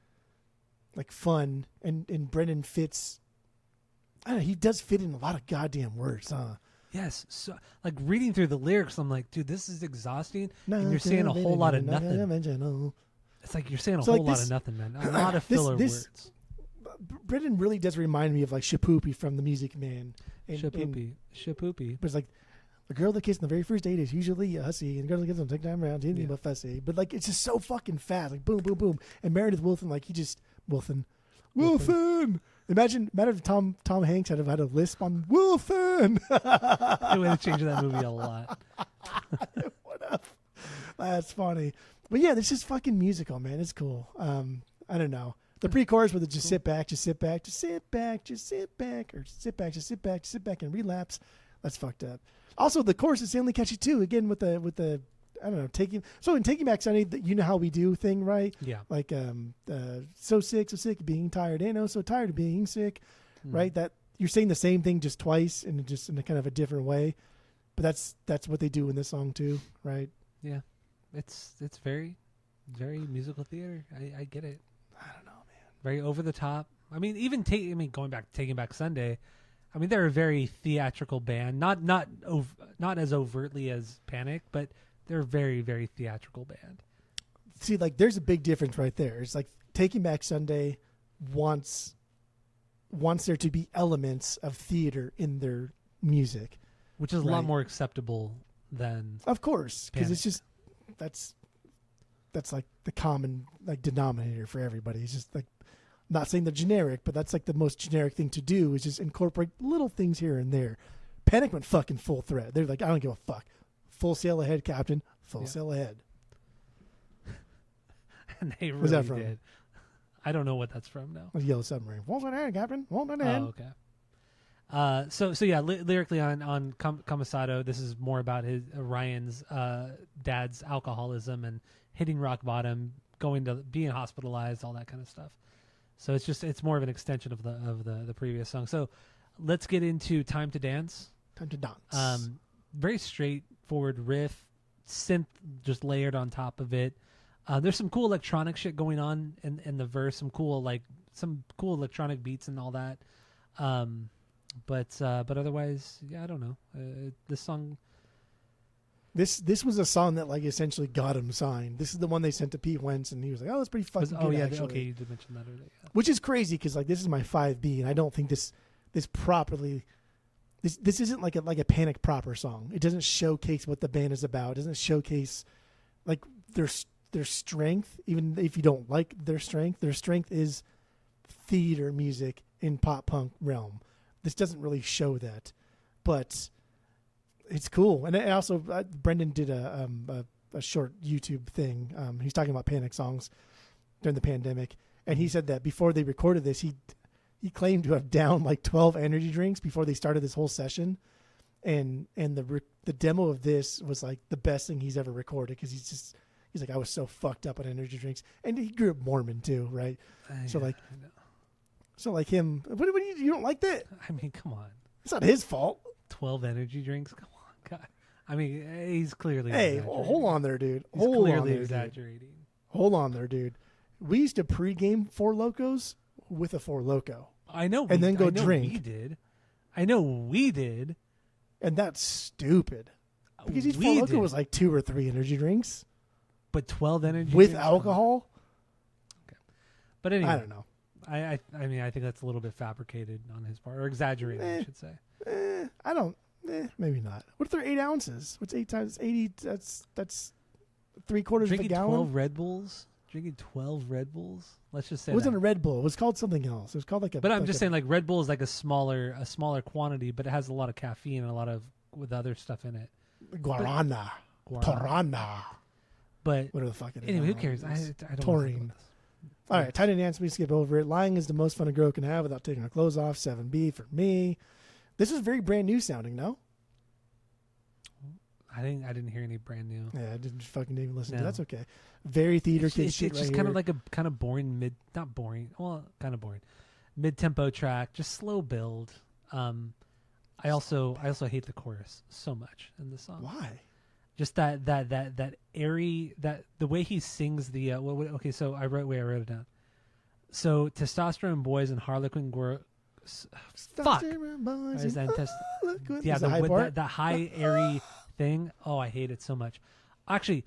Speaker 1: fun. And Brendan fits. I don't know. He does fit in a lot of goddamn words, huh?
Speaker 2: Yes. So, like reading through the lyrics, I'm like, dude, this is exhausting. And you're saying a whole lot of nothing. It's like you're saying a whole lot of nothing, man. A lot of filler words.
Speaker 1: Brendan really does remind me of like Shapoopy from The Music Man.
Speaker 2: Shapoopy.
Speaker 1: But it's like the girl that kissed on the very first date is usually a hussy, and the girl that gets on take time around, didn't even fussy. But like it's just so fucking fast, like boom, boom, boom. And Meredith Wilson, like he just Wilson. Imagine if Tom Hanks had a lisp on Wilson.
Speaker 2: They would have changed that movie a lot.
Speaker 1: What up? That's funny. But yeah, this is fucking musical, man. It's cool. I don't know. The pre-chorus with it just sit back, just sit back, just sit back, just sit back, or sit back, just sit back, just sit back and relapse. That's fucked up. Also, the chorus is insanely catchy too. Again, with the I don't know, taking back Sunday, you know how we do thing, right?
Speaker 2: Yeah.
Speaker 1: Like so sick of being tired, ain't no so tired of being sick, right? That you're saying the same thing just twice and just in a kind of a different way, but that's what they do in this song too, right?
Speaker 2: Yeah, it's very, very musical theater. I get it.
Speaker 1: I don't know, man.
Speaker 2: Very over the top. I mean, even going back Taking Back Sunday. I mean, they're a very theatrical band. Not as overtly as Panic, but they're a very, very theatrical band.
Speaker 1: See, like, there's a big difference right there. It's like Taking Back Sunday wants wants there to be elements of theater in their music,
Speaker 2: which is a lot more acceptable than,
Speaker 1: of course, because it's just that's like the common like denominator for everybody. It's just like, not saying they're generic, but that's like the most generic thing to do is just incorporate little things here and there. Panic went fucking full threat. They're like, I don't give a fuck. Full sail ahead, Captain. Full sail ahead.
Speaker 2: And they really
Speaker 1: What's that from?
Speaker 2: did. I don't know what that's from now.
Speaker 1: Yellow Submarine. Full sail ahead, Captain. Full sail ahead.
Speaker 2: Oh, okay. So yeah, lyrically on Kamisado, this is more about his Ryan's dad's alcoholism and hitting rock bottom, going to being hospitalized, all that kind of stuff. So it's more of an extension of the previous song. So let's get into Time to Dance.
Speaker 1: Time to Dance.
Speaker 2: Very straightforward riff, synth just layered on top of it. There's some cool electronic shit going on in the verse, some cool electronic beats and all that. But otherwise, yeah, I don't know. This song.
Speaker 1: This was a song that like essentially got him signed. This is the one they sent to Pete Wentz, and he was like, "Oh, that's pretty fucking good." Oh yeah, actually.
Speaker 2: Okay, you did mention that earlier. Yeah.
Speaker 1: Which is crazy because like this is my 5B, and I don't think this properly. This isn't like a Panic proper song. It doesn't showcase what the band is about. It doesn't showcase like their strength, even if you don't like their strength. Their strength is theater music in pop punk realm. This doesn't really show that, but it's cool. And also, Brendan did a short YouTube thing. He's talking about Panic songs during the pandemic, and he said that before they recorded this, he claimed to have downed like 12 energy drinks before they started this whole session, and the demo of this was like the best thing he's ever recorded because he's like, I was so fucked up on energy drinks, and he grew up Mormon too, right? So like him, what do you don't like that?
Speaker 2: I mean, come on,
Speaker 1: it's not his fault.
Speaker 2: 12 energy drinks, come on, God. I mean, he's clearly.
Speaker 1: Hey, hold on there, dude.
Speaker 2: Exaggerating.
Speaker 1: Hold on there, dude. We used to pregame Four Locos with a Four Loco.
Speaker 2: I know,
Speaker 1: and then go drink.
Speaker 2: I know we did,
Speaker 1: and that's stupid because each Four Loco was like 2 or 3 energy drinks,
Speaker 2: but 12 energy
Speaker 1: with
Speaker 2: drinks?
Speaker 1: alcohol.
Speaker 2: Okay, but anyway,
Speaker 1: I don't know.
Speaker 2: I mean, I think that's a little bit fabricated on his part, or exaggerated, I should say.
Speaker 1: I don't. Maybe not. What if they're 8 ounces? What's 8 times 80? That's 3/4 of a gallon.
Speaker 2: 12 Red Bulls. Drinking 12 Red Bulls. Let's just say
Speaker 1: it wasn't a Red Bull. It was called something else. It was called like a.
Speaker 2: But I'm just saying, like Red Bull is like a smaller quantity, but it has a lot of caffeine and a lot of with other stuff in it.
Speaker 1: Guarana. Torana.
Speaker 2: But
Speaker 1: whatever the fuck it is.
Speaker 2: Anyway, who cares? I don't.
Speaker 1: Taurine. All right, Time to Dance. We skip over it. Lying is the most fun a girl can have without taking her clothes off. 7B for me. This is very brand new sounding, no?
Speaker 2: I didn't hear any brand new.
Speaker 1: Yeah, I didn't fucking even listen to That's okay. Very theater kid shit.
Speaker 2: It's just kind of like a kind of boring not boring. Well, kind of boring. Mid-tempo track, just slow build. I also hate the chorus so much in the song.
Speaker 1: Why?
Speaker 2: Just that airy, that the way he sings the okay, so I wrote it down. So testosterone boys and Harlequin girls. Fuck. Yeah, the high airy thing. Oh, I hate it so much. Actually,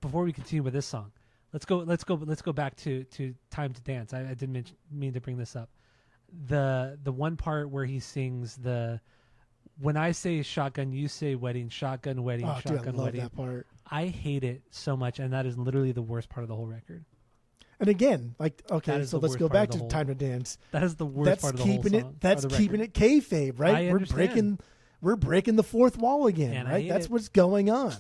Speaker 2: before we continue with this song, let's go back to Time to Dance. I didn't mean to bring this up. The one part where he sings the when I say shotgun, you say wedding, shotgun wedding, shotgun
Speaker 1: dude, I love
Speaker 2: wedding.
Speaker 1: That part.
Speaker 2: I hate it so much, and that is literally the worst part of the whole record.
Speaker 1: And again, like, okay, so let's go back to Time to Dance.
Speaker 2: That is the worst part of the whole song.
Speaker 1: That's keeping it kayfabe, right? We're breaking the fourth wall again, right? That's what's going on.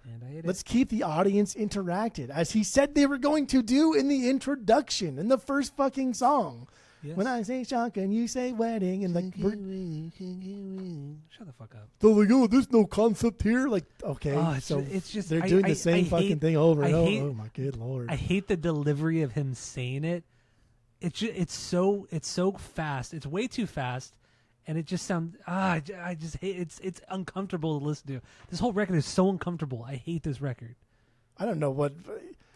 Speaker 2: And I hate
Speaker 1: Let's keep the audience interacted, as he said they were going to do in the introduction, in the first fucking song. Yes. When I say shotgun, you say wedding, and like,
Speaker 2: shut the fuck up.
Speaker 1: So like, oh, there's no concept here. Like, okay,
Speaker 2: it's just
Speaker 1: they're doing the same fucking thing over and over. Oh my good lord!
Speaker 2: I hate the delivery of him saying it. It's so fast. It's way too fast, and it just sounds. I just hate. It's uncomfortable to listen to. This whole record is so uncomfortable. I hate this record.
Speaker 1: I don't know what.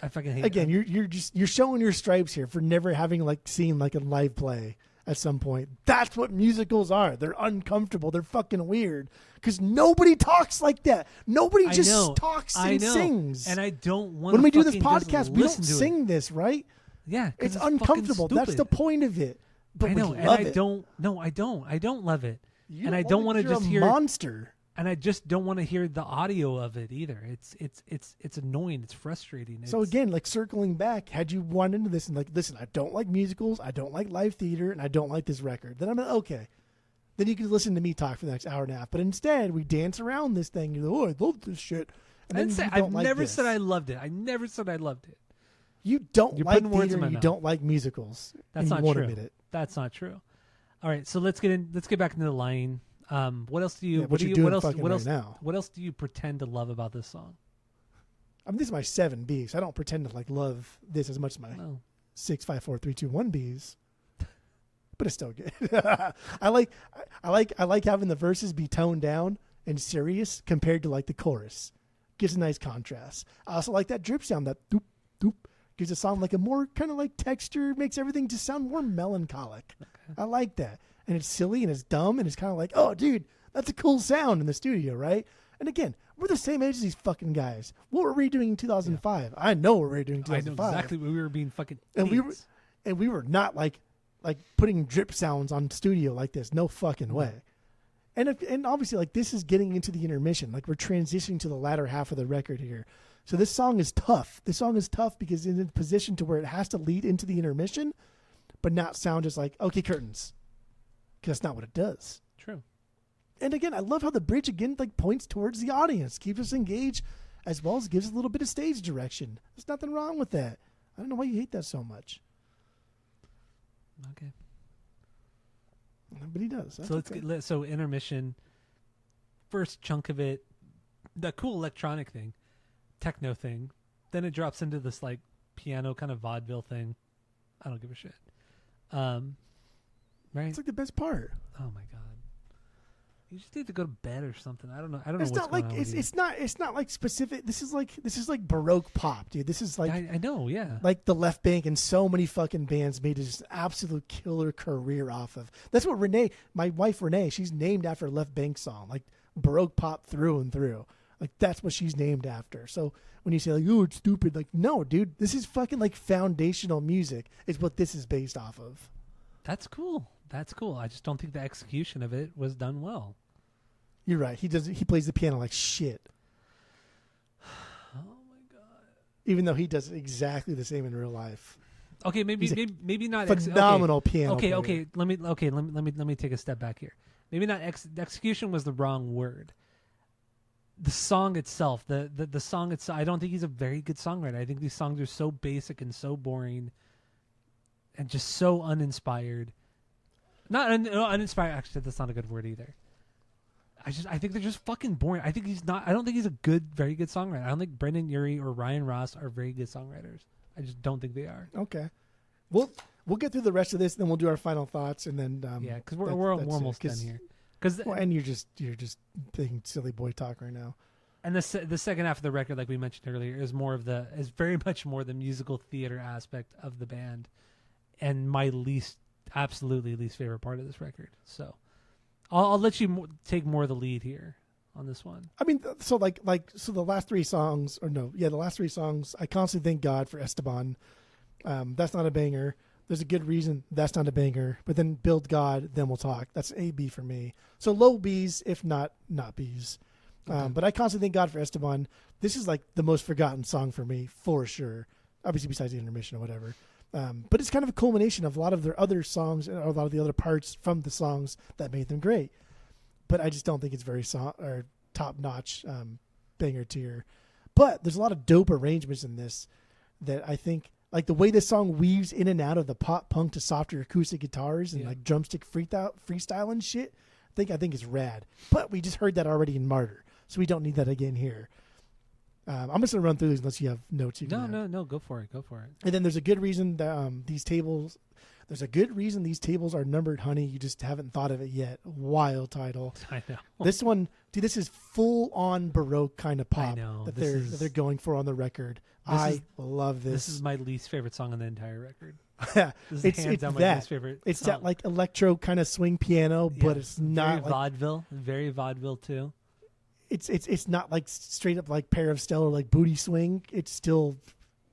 Speaker 2: I fucking hate
Speaker 1: Again, it. You're showing your stripes here for never having seen a live play at some point. That's what musicals are. They're uncomfortable. They're fucking weird because nobody talks like that. Nobody just talks and sings.
Speaker 2: And I don't want.
Speaker 1: When we do this podcast, we don't sing this, right?
Speaker 2: Yeah,
Speaker 1: it's uncomfortable. That's the point of it. But
Speaker 2: I know,
Speaker 1: we
Speaker 2: and
Speaker 1: love
Speaker 2: I
Speaker 1: it.
Speaker 2: don't. No, I don't. I don't love it,
Speaker 1: You
Speaker 2: and I don't want to
Speaker 1: you're
Speaker 2: just
Speaker 1: a
Speaker 2: hear.
Speaker 1: monster.
Speaker 2: And I just don't want to hear the audio of it either. It's annoying. It's frustrating.
Speaker 1: So again, like circling back, had you run into this and like, listen, I don't like musicals, I don't like live theater, and I don't like this record, then I'm like, okay. Then you can listen to me talk for the next hour and a half. But instead, we dance around this thing. You're like, oh, I love this shit. And then you don't
Speaker 2: I've
Speaker 1: like
Speaker 2: never
Speaker 1: this.
Speaker 2: said I loved it. I never said I loved it.
Speaker 1: You don't
Speaker 2: You're
Speaker 1: like
Speaker 2: putting words
Speaker 1: theater.
Speaker 2: in my
Speaker 1: You
Speaker 2: mouth.
Speaker 1: don't like musicals.
Speaker 2: That's
Speaker 1: and
Speaker 2: not
Speaker 1: you won't
Speaker 2: true.
Speaker 1: admit it.
Speaker 2: That's not true. All right, so let's get back into the line. What else do you?
Speaker 1: Yeah,
Speaker 2: what do
Speaker 1: you're
Speaker 2: you?
Speaker 1: doing
Speaker 2: What else?
Speaker 1: fucking
Speaker 2: What
Speaker 1: right
Speaker 2: else?
Speaker 1: now.
Speaker 2: What else do you pretend to love about this song?
Speaker 1: I mean, this is my 7 Bs. I don't pretend to like love this as much as my
Speaker 2: No.
Speaker 1: 6, 5, 4, 3, 2, 1 Bs. But it's still good. I like having the verses be toned down and serious compared to like the chorus. Gives a nice contrast. I also like that drip sound, that doop doop. Gives a song like a more kind of like texture, makes everything just sound more melancholic.
Speaker 2: Okay.
Speaker 1: I like that. And it's silly and it's dumb and it's kind of like, oh, dude, that's a cool sound in the studio, right? And again, we're the same age as these fucking guys. What were we doing in 2005? I know what we were doing in
Speaker 2: I know
Speaker 1: 2005.
Speaker 2: exactly what we were being fucking.
Speaker 1: And
Speaker 2: idiots.
Speaker 1: we were not like putting drip sounds on studio like this. No fucking way. And obviously, like, this is getting into the intermission. Like, we're transitioning to the latter half of the record here. So this song is tough. This song is tough because it's in a position to where it has to lead into the intermission, but not sound just like, okay, curtains. Because that's not what it does.
Speaker 2: True.
Speaker 1: And again, I love how the bridge, again, like, points towards the audience, keeps us engaged, as well as gives a little bit of stage direction. There's nothing wrong with that. I don't know why you hate that so much.
Speaker 2: Okay.
Speaker 1: But he does. That's
Speaker 2: So let's
Speaker 1: okay.
Speaker 2: get so intermission. First chunk of it, the cool electronic thing, techno thing. Then it drops into this like piano kind of vaudeville thing. I don't give a shit. Right?
Speaker 1: It's like the best part.
Speaker 2: Oh my god. You just need to go to bed or something. I don't know. I don't
Speaker 1: It's
Speaker 2: know what's
Speaker 1: not
Speaker 2: going
Speaker 1: like
Speaker 2: on with you.
Speaker 1: it's not like specific. This is like Baroque pop, dude. This is like
Speaker 2: I know. Yeah.
Speaker 1: like the Left Bank and so many fucking bands made just an absolute killer career off of. That's what Renee, my wife Renee, she's named after a Left Bank song, like Baroque pop through and through. Like that's what she's named after. So when you say like, oh, it's stupid, like no, dude, this is fucking like foundational music. Is what this is based off of.
Speaker 2: That's cool. That's cool. I just don't think the execution of it was done well.
Speaker 1: You're right. He plays the piano like shit.
Speaker 2: Oh my god.
Speaker 1: Even though he does exactly the same in real life.
Speaker 2: Okay, maybe
Speaker 1: He's a
Speaker 2: maybe not
Speaker 1: Phenomenal piano.
Speaker 2: Okay,
Speaker 1: player.
Speaker 2: okay. Let me take a step back here. Maybe not the execution was the wrong word. The song itself, the song itself. I don't think he's a very good songwriter. I think these songs are so basic and so boring, and just so uninspired. Not uninspired. Actually, that's not a good word either. I think they're just fucking boring. I think he's not. I don't think he's a very good songwriter. I don't think Brendan Urie or Ryan Ross are very good songwriters. I just don't think they are.
Speaker 1: Okay. We'll get through the rest of this, and then we'll do our final thoughts, and then
Speaker 2: Yeah, because we're almost done here.
Speaker 1: And you're just thinking silly boy talk right now.
Speaker 2: And the second half of the record, like we mentioned earlier, is very much more the musical theater aspect of the band, and my absolutely least favorite part of this record. So I'll let you take more of the lead here on this one.
Speaker 1: I mean, so the last 3 songs, the last 3 songs, I constantly thank God for Esteban. That's not a banger. There's a good reason that's not a banger. But then Build God, Then We'll Talk. That's A, B for me. So low Bs, if not Bs.
Speaker 2: Okay.
Speaker 1: But I constantly thank God for Esteban. This is like the most forgotten song for me, for sure. Obviously, besides the intermission or whatever. But it's kind of a culmination of a lot of their other songs or a lot of the other parts from the songs that made them great. But I just don't think it's very top-notch banger tier. But there's a lot of dope arrangements in this that I think, like the way this song weaves in and out of the pop punk to softer acoustic guitars and like drumstick freestyle and shit. I think it's rad. But we just heard that already in Martyr, so we don't need that again here. I'm just gonna run through these unless you have notes.
Speaker 2: No, go for it.
Speaker 1: And then there's a good reason that these tables are numbered, honey. You just haven't thought of it yet. Wild title.
Speaker 2: I know.
Speaker 1: This one, dude, this is full on Baroque kind of pop
Speaker 2: I know.
Speaker 1: that they're going for on the record. I love this.
Speaker 2: This is my least favorite song on the entire record.
Speaker 1: Yeah,
Speaker 2: This is hands down my least favorite.
Speaker 1: It's
Speaker 2: song.
Speaker 1: that like electro kind of swing piano, but it's not
Speaker 2: very vaudeville too.
Speaker 1: It's not like straight up like Pair of Stellar like booty swing. It's still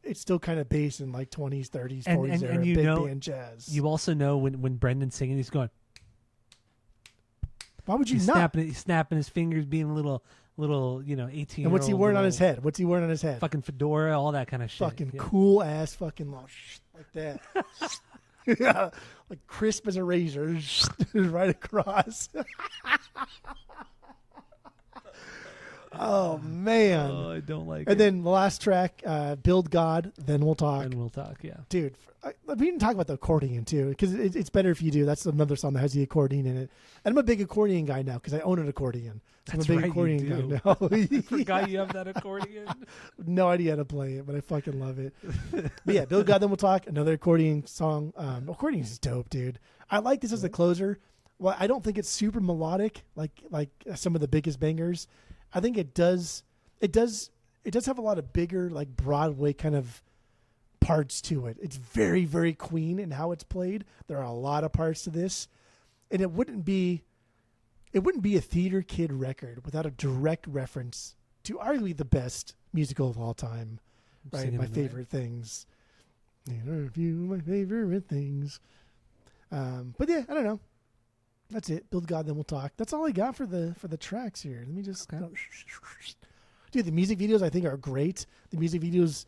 Speaker 1: it's still kind of based in like 20s, 30s, 40s
Speaker 2: and
Speaker 1: era
Speaker 2: you
Speaker 1: big
Speaker 2: know,
Speaker 1: band jazz.
Speaker 2: You also know when Brendan's singing, he's going.
Speaker 1: Why would you
Speaker 2: He's
Speaker 1: not?
Speaker 2: snapping his fingers, being a little 18.
Speaker 1: And what's he wearing on his head? What's he wearing on his head?
Speaker 2: Fucking fedora, all that kind of shit.
Speaker 1: Fucking cool ass fucking like that. Yeah, like crisp as a razor, right across. Oh man!
Speaker 2: Oh, I don't like it.
Speaker 1: And then the last track, "Build God, Then We'll Talk."
Speaker 2: And we'll talk, yeah.
Speaker 1: Dude, we didn't talk about the accordion too, because it's better if you do. That's another song that has the accordion in it. And I'm a big accordion guy now because I own an accordion. So
Speaker 2: That's
Speaker 1: I'm a big
Speaker 2: right,
Speaker 1: accordion
Speaker 2: you
Speaker 1: guy now.
Speaker 2: I forgot you have that accordion.
Speaker 1: No idea how to play it, but I fucking love it. But yeah, "Build God, Then We'll Talk." Another accordion song. Accordion is dope, dude. I like this as a closer. Well, I don't think it's super melodic like some of the biggest bangers. I think it does have a lot of bigger, like Broadway kind of parts to it. It's very, very Queen in how it's played. There are a lot of parts to this, and it wouldn't be a Theater Kid record without a direct reference to arguably the best musical of all time. Right, my favorite things. Interview my favorite things. But yeah, I don't know. That's it. "Build God, Then We'll Talk." That's all I got for the tracks here. Let me just go. Dude, the music videos I think are great. The music videos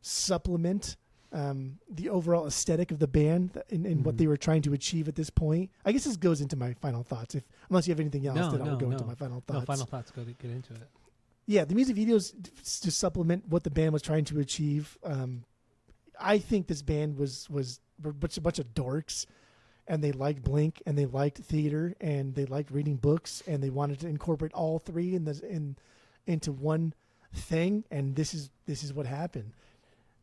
Speaker 1: supplement the overall aesthetic of the band and what they were trying to achieve at this point. I guess this goes into my final thoughts. Unless you have anything else, then I'll go into my final thoughts.
Speaker 2: No, final thoughts. Get into it.
Speaker 1: Yeah, the music videos just supplement what the band was trying to achieve. I think this band was a bunch of dorks. And they liked Blink, and they liked theater, and they liked reading books, and they wanted to incorporate all three into one thing. And this is what happened.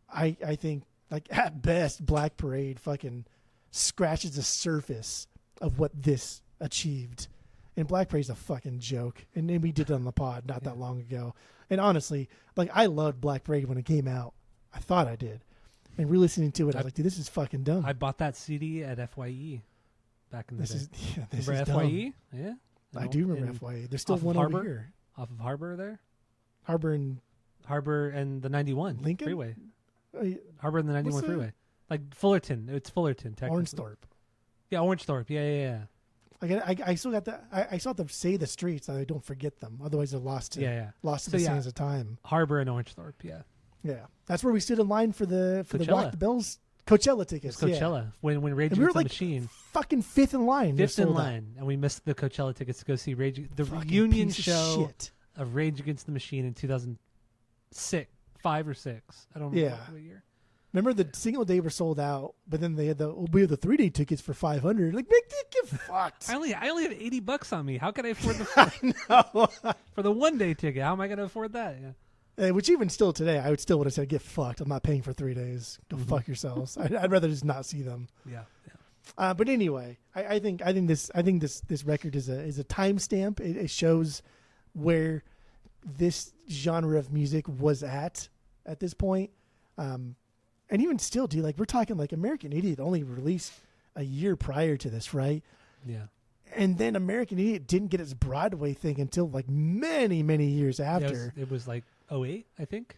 Speaker 1: I think, like, at best, Black Parade fucking scratches the surface of what this achieved. And Black Parade's a fucking joke. And we did it on the pod not that long ago. And honestly, like, I loved Black Parade when it came out. I thought I did. And re-listening to it, I was like, dude, this is fucking dumb.
Speaker 2: I bought that CD at FYE back in the day.
Speaker 1: This
Speaker 2: remember
Speaker 1: is
Speaker 2: FYE?
Speaker 1: Dumb.
Speaker 2: Yeah.
Speaker 1: I do remember FYE. There's still one
Speaker 2: Harbor,
Speaker 1: over here.
Speaker 2: Off of Harbor there?
Speaker 1: Harbor and
Speaker 2: the 91
Speaker 1: Lincoln?
Speaker 2: Freeway.
Speaker 1: Uh,
Speaker 2: Harbor and the 91 Freeway. Like Fullerton. It's Fullerton, technically.
Speaker 1: Orangethorpe.
Speaker 2: Yeah, Orangethorpe. Yeah.
Speaker 1: I still got that. I still have to say the streets so I don't forget them. Otherwise, they're lost to the sands of time.
Speaker 2: Harbor and Orangethorpe, yeah.
Speaker 1: Yeah, that's where we stood in line for the Rock the Bells Coachella tickets.
Speaker 2: It was Coachella when Rage Against the Machine.
Speaker 1: Fucking fifth in line,
Speaker 2: and we missed the Coachella tickets to go see the reunion show of Rage Against the Machine in 2006, 5 or 6. I don't remember what year.
Speaker 1: Remember the single day were sold out, but then they had the 3-day tickets for $500. Like, get fucked.
Speaker 2: I only have $80 on me. How can I afford the for the 1-day ticket? How am I going to afford that? Yeah.
Speaker 1: Which even still today, I would have said, get fucked. I'm not paying for 3 days. Go fuck yourselves. I'd rather just not see them.
Speaker 2: Yeah.
Speaker 1: But anyway, I think this record is a timestamp. It shows where this genre of music was at this point. And even still, dude, like, we're talking like American Idiot only released a year prior to this, right?
Speaker 2: Yeah.
Speaker 1: And then American Idiot didn't get its Broadway thing until like many, many years after.
Speaker 2: It was like 2008, I think.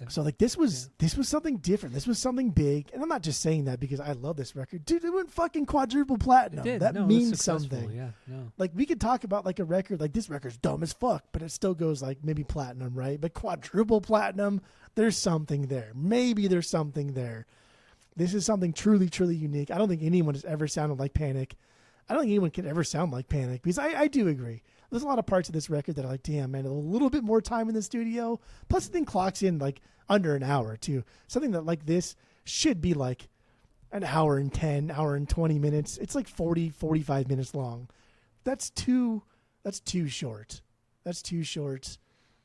Speaker 1: So like this was something different. This was something big, and I'm not just saying that because I love this record, dude. It went fucking quadruple platinum.
Speaker 2: It did.
Speaker 1: That means something.
Speaker 2: Yeah, no.
Speaker 1: Like, we could talk about like a record like this record's dumb as fuck, but it still goes like maybe platinum, right? But quadruple platinum, there's something there. Maybe there's something there. This is something truly, truly unique. I don't think anyone has ever sounded like Panic. I don't think anyone can ever sound like Panic, because I do agree. There's a lot of parts of this record that are like, damn, man, a little bit more time in the studio. Plus, the thing clocks in like under an hour, too. Something that like this should be like an hour and 10, hour and 20 minutes. It's like 40, 45 minutes long. That's too short. That's too short.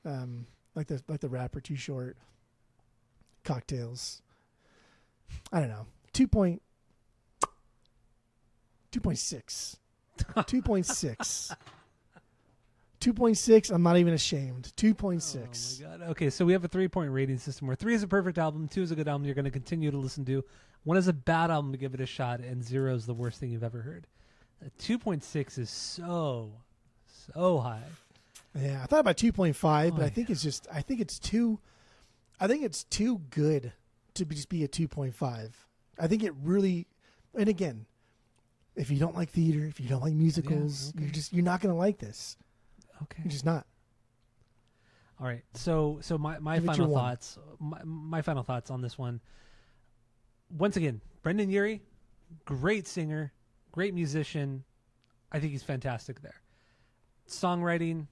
Speaker 1: Like the rapper, Too Short. Cocktails. I don't know. 2.6. 2.6. 2.6. I'm not even ashamed. 2.6.
Speaker 2: Oh my god. Okay, so we have a 3-point rating system where 3 is a perfect album, 2 is a good album you're going to continue to listen to, 1 is a bad album to give it a shot, and 0 is the worst thing you've ever heard. 2.6 is so high.
Speaker 1: Yeah, I thought about 2.5, but I think it's too. I think it's too good to just be a 2.5. I think it really, and again, if you don't like theater, if you don't like musicals, you're not going to like this.
Speaker 2: Okay.
Speaker 1: You're just not.
Speaker 2: All right. So my final thoughts. My final thoughts on this one. Once again, Brendan Urie, great singer, great musician. I think he's fantastic there. Songwriting,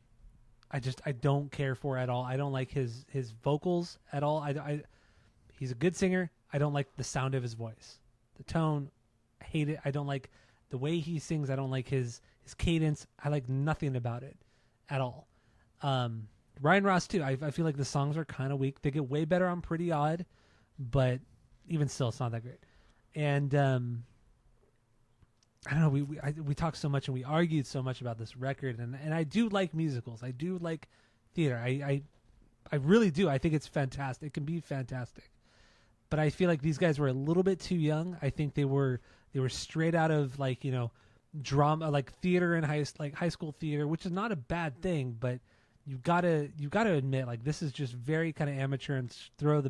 Speaker 2: I don't care for at all. I don't like his vocals at all. He's a good singer. I don't like the sound of his voice. The tone, I hate it. I don't like the way he sings. I don't like his cadence. I like nothing about it at all. Ryan Ross too. I feel like the songs are kind of weak. They get way better on Pretty Odd, but even still, it's not that great. And I don't know. We talked so much and we argued so much about this record, and I do like musicals. I do like theater. I really do. I think it's fantastic. It can be fantastic. But I feel like these guys were a little bit too young. I think they were straight out of drama, like theater and high school theater, which is not a bad thing, but you gotta admit, like, this is just very kind of amateur and throw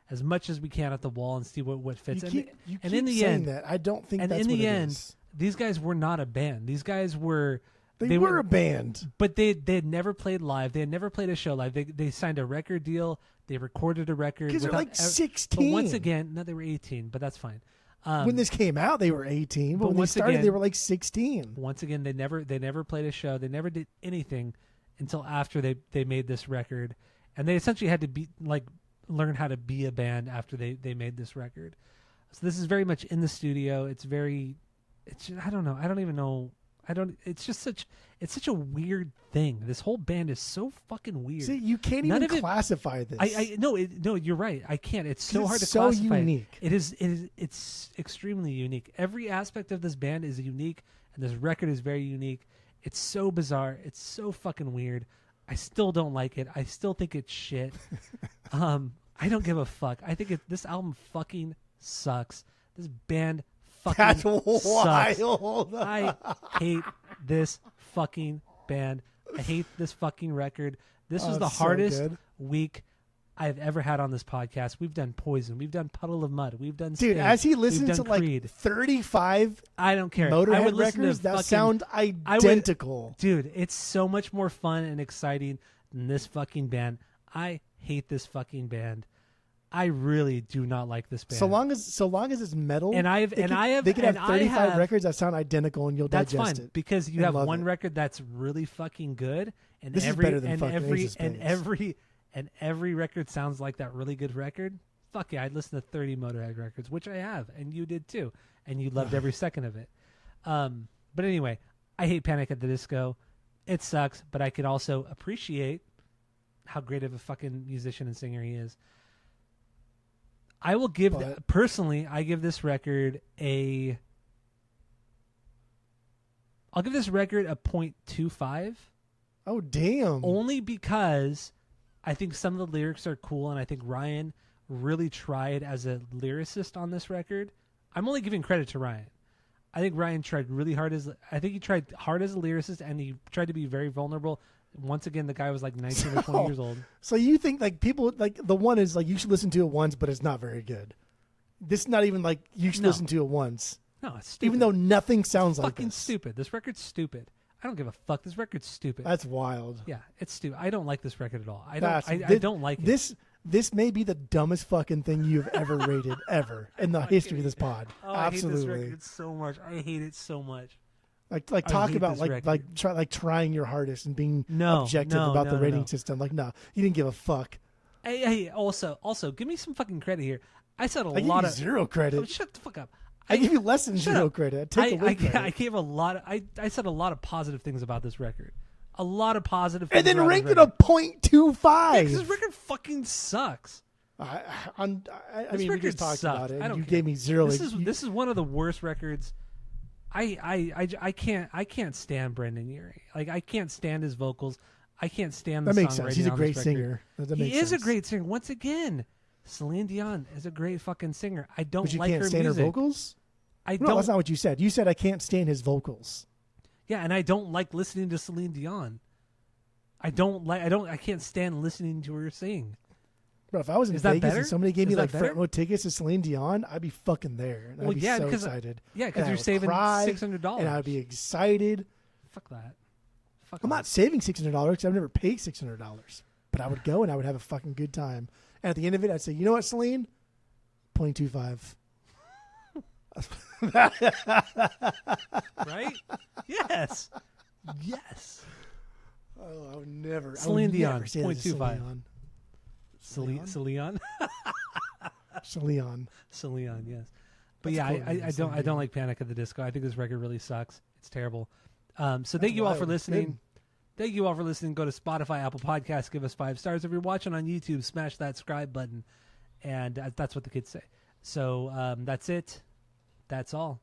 Speaker 2: as much as we can at the wall and see what fits.
Speaker 1: You keep in the end, that I don't think
Speaker 2: and
Speaker 1: that's
Speaker 2: in
Speaker 1: what
Speaker 2: the
Speaker 1: it
Speaker 2: end,
Speaker 1: is.
Speaker 2: These guys were not a band. These guys were.
Speaker 1: They were a band,
Speaker 2: but they had never played live. They had never played a show live. They signed a record deal. They recorded a record.
Speaker 1: Because they're like 16.
Speaker 2: But once again, no, they were 18, but that's fine.
Speaker 1: When this came out, they were 18. But when they started, they were like 16.
Speaker 2: Once again, they never played a show. They never did anything until after they made this record, and they essentially had to learn how to be a band after they made this record. So this is very much in the studio. It's I don't know. I don't even know. It's such a weird thing. This whole band is so fucking weird.
Speaker 1: See, you can't even classify this.
Speaker 2: No, you're right. I can't. It's so hard to
Speaker 1: so
Speaker 2: classify.
Speaker 1: Unique.
Speaker 2: It's extremely unique. Every aspect of this band is unique, and this record is very unique. It's so bizarre. It's so fucking weird. I still don't like it. I still think it's shit. I don't give a fuck. I think this album fucking sucks. This band fucking sucks.
Speaker 1: Wild.
Speaker 2: I hate this fucking band. I hate this fucking record. This was the hardest week I've ever had on this podcast. We've done Poison. We've done Puddle of Mud. We've done Sting.
Speaker 1: Dude, as he listens to
Speaker 2: Creed.
Speaker 1: like 35
Speaker 2: I don't care.
Speaker 1: Motorhead records that sound identical.
Speaker 2: Dude, it's so much more fun and exciting than this fucking band. I hate this fucking band. I really do not like this band.
Speaker 1: So long as it's metal,
Speaker 2: they could have
Speaker 1: 35 records that sound identical, and you'll
Speaker 2: that's
Speaker 1: digest
Speaker 2: fine,
Speaker 1: it.
Speaker 2: Because you have one record that's really fucking good, and
Speaker 1: this is better than fucking Ace of Spades.
Speaker 2: And every record sounds like that really good record. Fuck yeah, I'd listen to 30 Motorhead records, which I have, and you did too, and you loved every second of it. But anyway, I hate Panic at the Disco. It sucks, but I can also appreciate how great of a fucking musician and singer he is. I will give personally. I give this record I'll give this record a 0.25.
Speaker 1: Oh damn!
Speaker 2: Only because I think some of the lyrics are cool, and I think Ryan really tried as a lyricist on this record. I'm only giving credit to Ryan. I think Ryan tried really hard he tried hard as a lyricist, and he tried to be very vulnerable. Once again, the guy was like 19 or 20 years old.
Speaker 1: So you think like people like the one is like you should listen to it once, but it's not very good. This is not even like you should listen to it once.
Speaker 2: No, it's stupid.
Speaker 1: Even though nothing sounds like
Speaker 2: fucking
Speaker 1: this.
Speaker 2: Stupid. This record's stupid. I don't give a fuck. This record's stupid.
Speaker 1: That's wild.
Speaker 2: Yeah, it's stupid. I don't like this record at all. I don't like it.
Speaker 1: This may be the dumbest fucking thing you've ever rated ever in the history of this pod. Absolutely.
Speaker 2: I hate this record so much. I hate it so much.
Speaker 1: Like talk about trying your hardest and being objective about the rating system. Like, no, you didn't give a fuck.
Speaker 2: Hey, also, give me some fucking credit here. I said
Speaker 1: I
Speaker 2: lot
Speaker 1: give
Speaker 2: of
Speaker 1: you zero credit.
Speaker 2: Oh, shut the fuck up.
Speaker 1: I give you less than zero credit.
Speaker 2: I gave a lot. I said a lot of positive things about this record. A lot of positive things.
Speaker 1: And then ranked it a 0.25.
Speaker 2: This record fucking sucks.
Speaker 1: I mean, we just talked about it. And you gave me zero.
Speaker 2: This is one of the worst records. I can't stand Brendan Urie. Like, I can't stand his vocals. I can't stand the songwriting.
Speaker 1: That makes sense. He's a great singer.
Speaker 2: He is a great singer. Once again, Celine Dion is a great fucking singer. I don't like her music.
Speaker 1: But you can't stand her vocals? No, that's not what you said. You said I can't stand his vocals.
Speaker 2: Yeah, and I don't like listening to Celine Dion. I can't stand listening to her sing.
Speaker 1: Bro, if I was in
Speaker 2: Is that
Speaker 1: Vegas
Speaker 2: better?
Speaker 1: and somebody gave
Speaker 2: Is
Speaker 1: me
Speaker 2: that
Speaker 1: like
Speaker 2: better?
Speaker 1: front row tickets to Celine Dion, I'd be fucking there. And
Speaker 2: Well,
Speaker 1: I'd be
Speaker 2: yeah,
Speaker 1: so
Speaker 2: because
Speaker 1: excited.
Speaker 2: because
Speaker 1: And I
Speaker 2: you're
Speaker 1: would
Speaker 2: saving
Speaker 1: cry,
Speaker 2: $600.
Speaker 1: and I'd be excited.
Speaker 2: Fuck that. Fuck
Speaker 1: I'm
Speaker 2: that.
Speaker 1: not saving $600 because I've never paid $600, but I would go and I would have a fucking good time. And at the end of it, I'd say, you know what, Celine? 0.25.
Speaker 2: Right? Yes. Yes.
Speaker 1: Oh, I would never.
Speaker 2: Celine Dion,
Speaker 1: Never say that to
Speaker 2: 0.25.
Speaker 1: Celine.
Speaker 2: Celine?
Speaker 1: Celine.
Speaker 2: Celine, yes. But
Speaker 1: That's
Speaker 2: yeah,
Speaker 1: cool, man,
Speaker 2: I
Speaker 1: Celine
Speaker 2: don't
Speaker 1: Dion.
Speaker 2: like Panic at the Disco. I think this record really sucks. It's terrible. So thank
Speaker 1: That's
Speaker 2: you all for
Speaker 1: wild.
Speaker 2: listening.
Speaker 1: Good.
Speaker 2: Thank you all for listening. Go to Spotify, Apple Podcasts, give us 5 stars. If you're watching on YouTube, smash that subscribe button. And that's what the kids say. So that's it. That's all.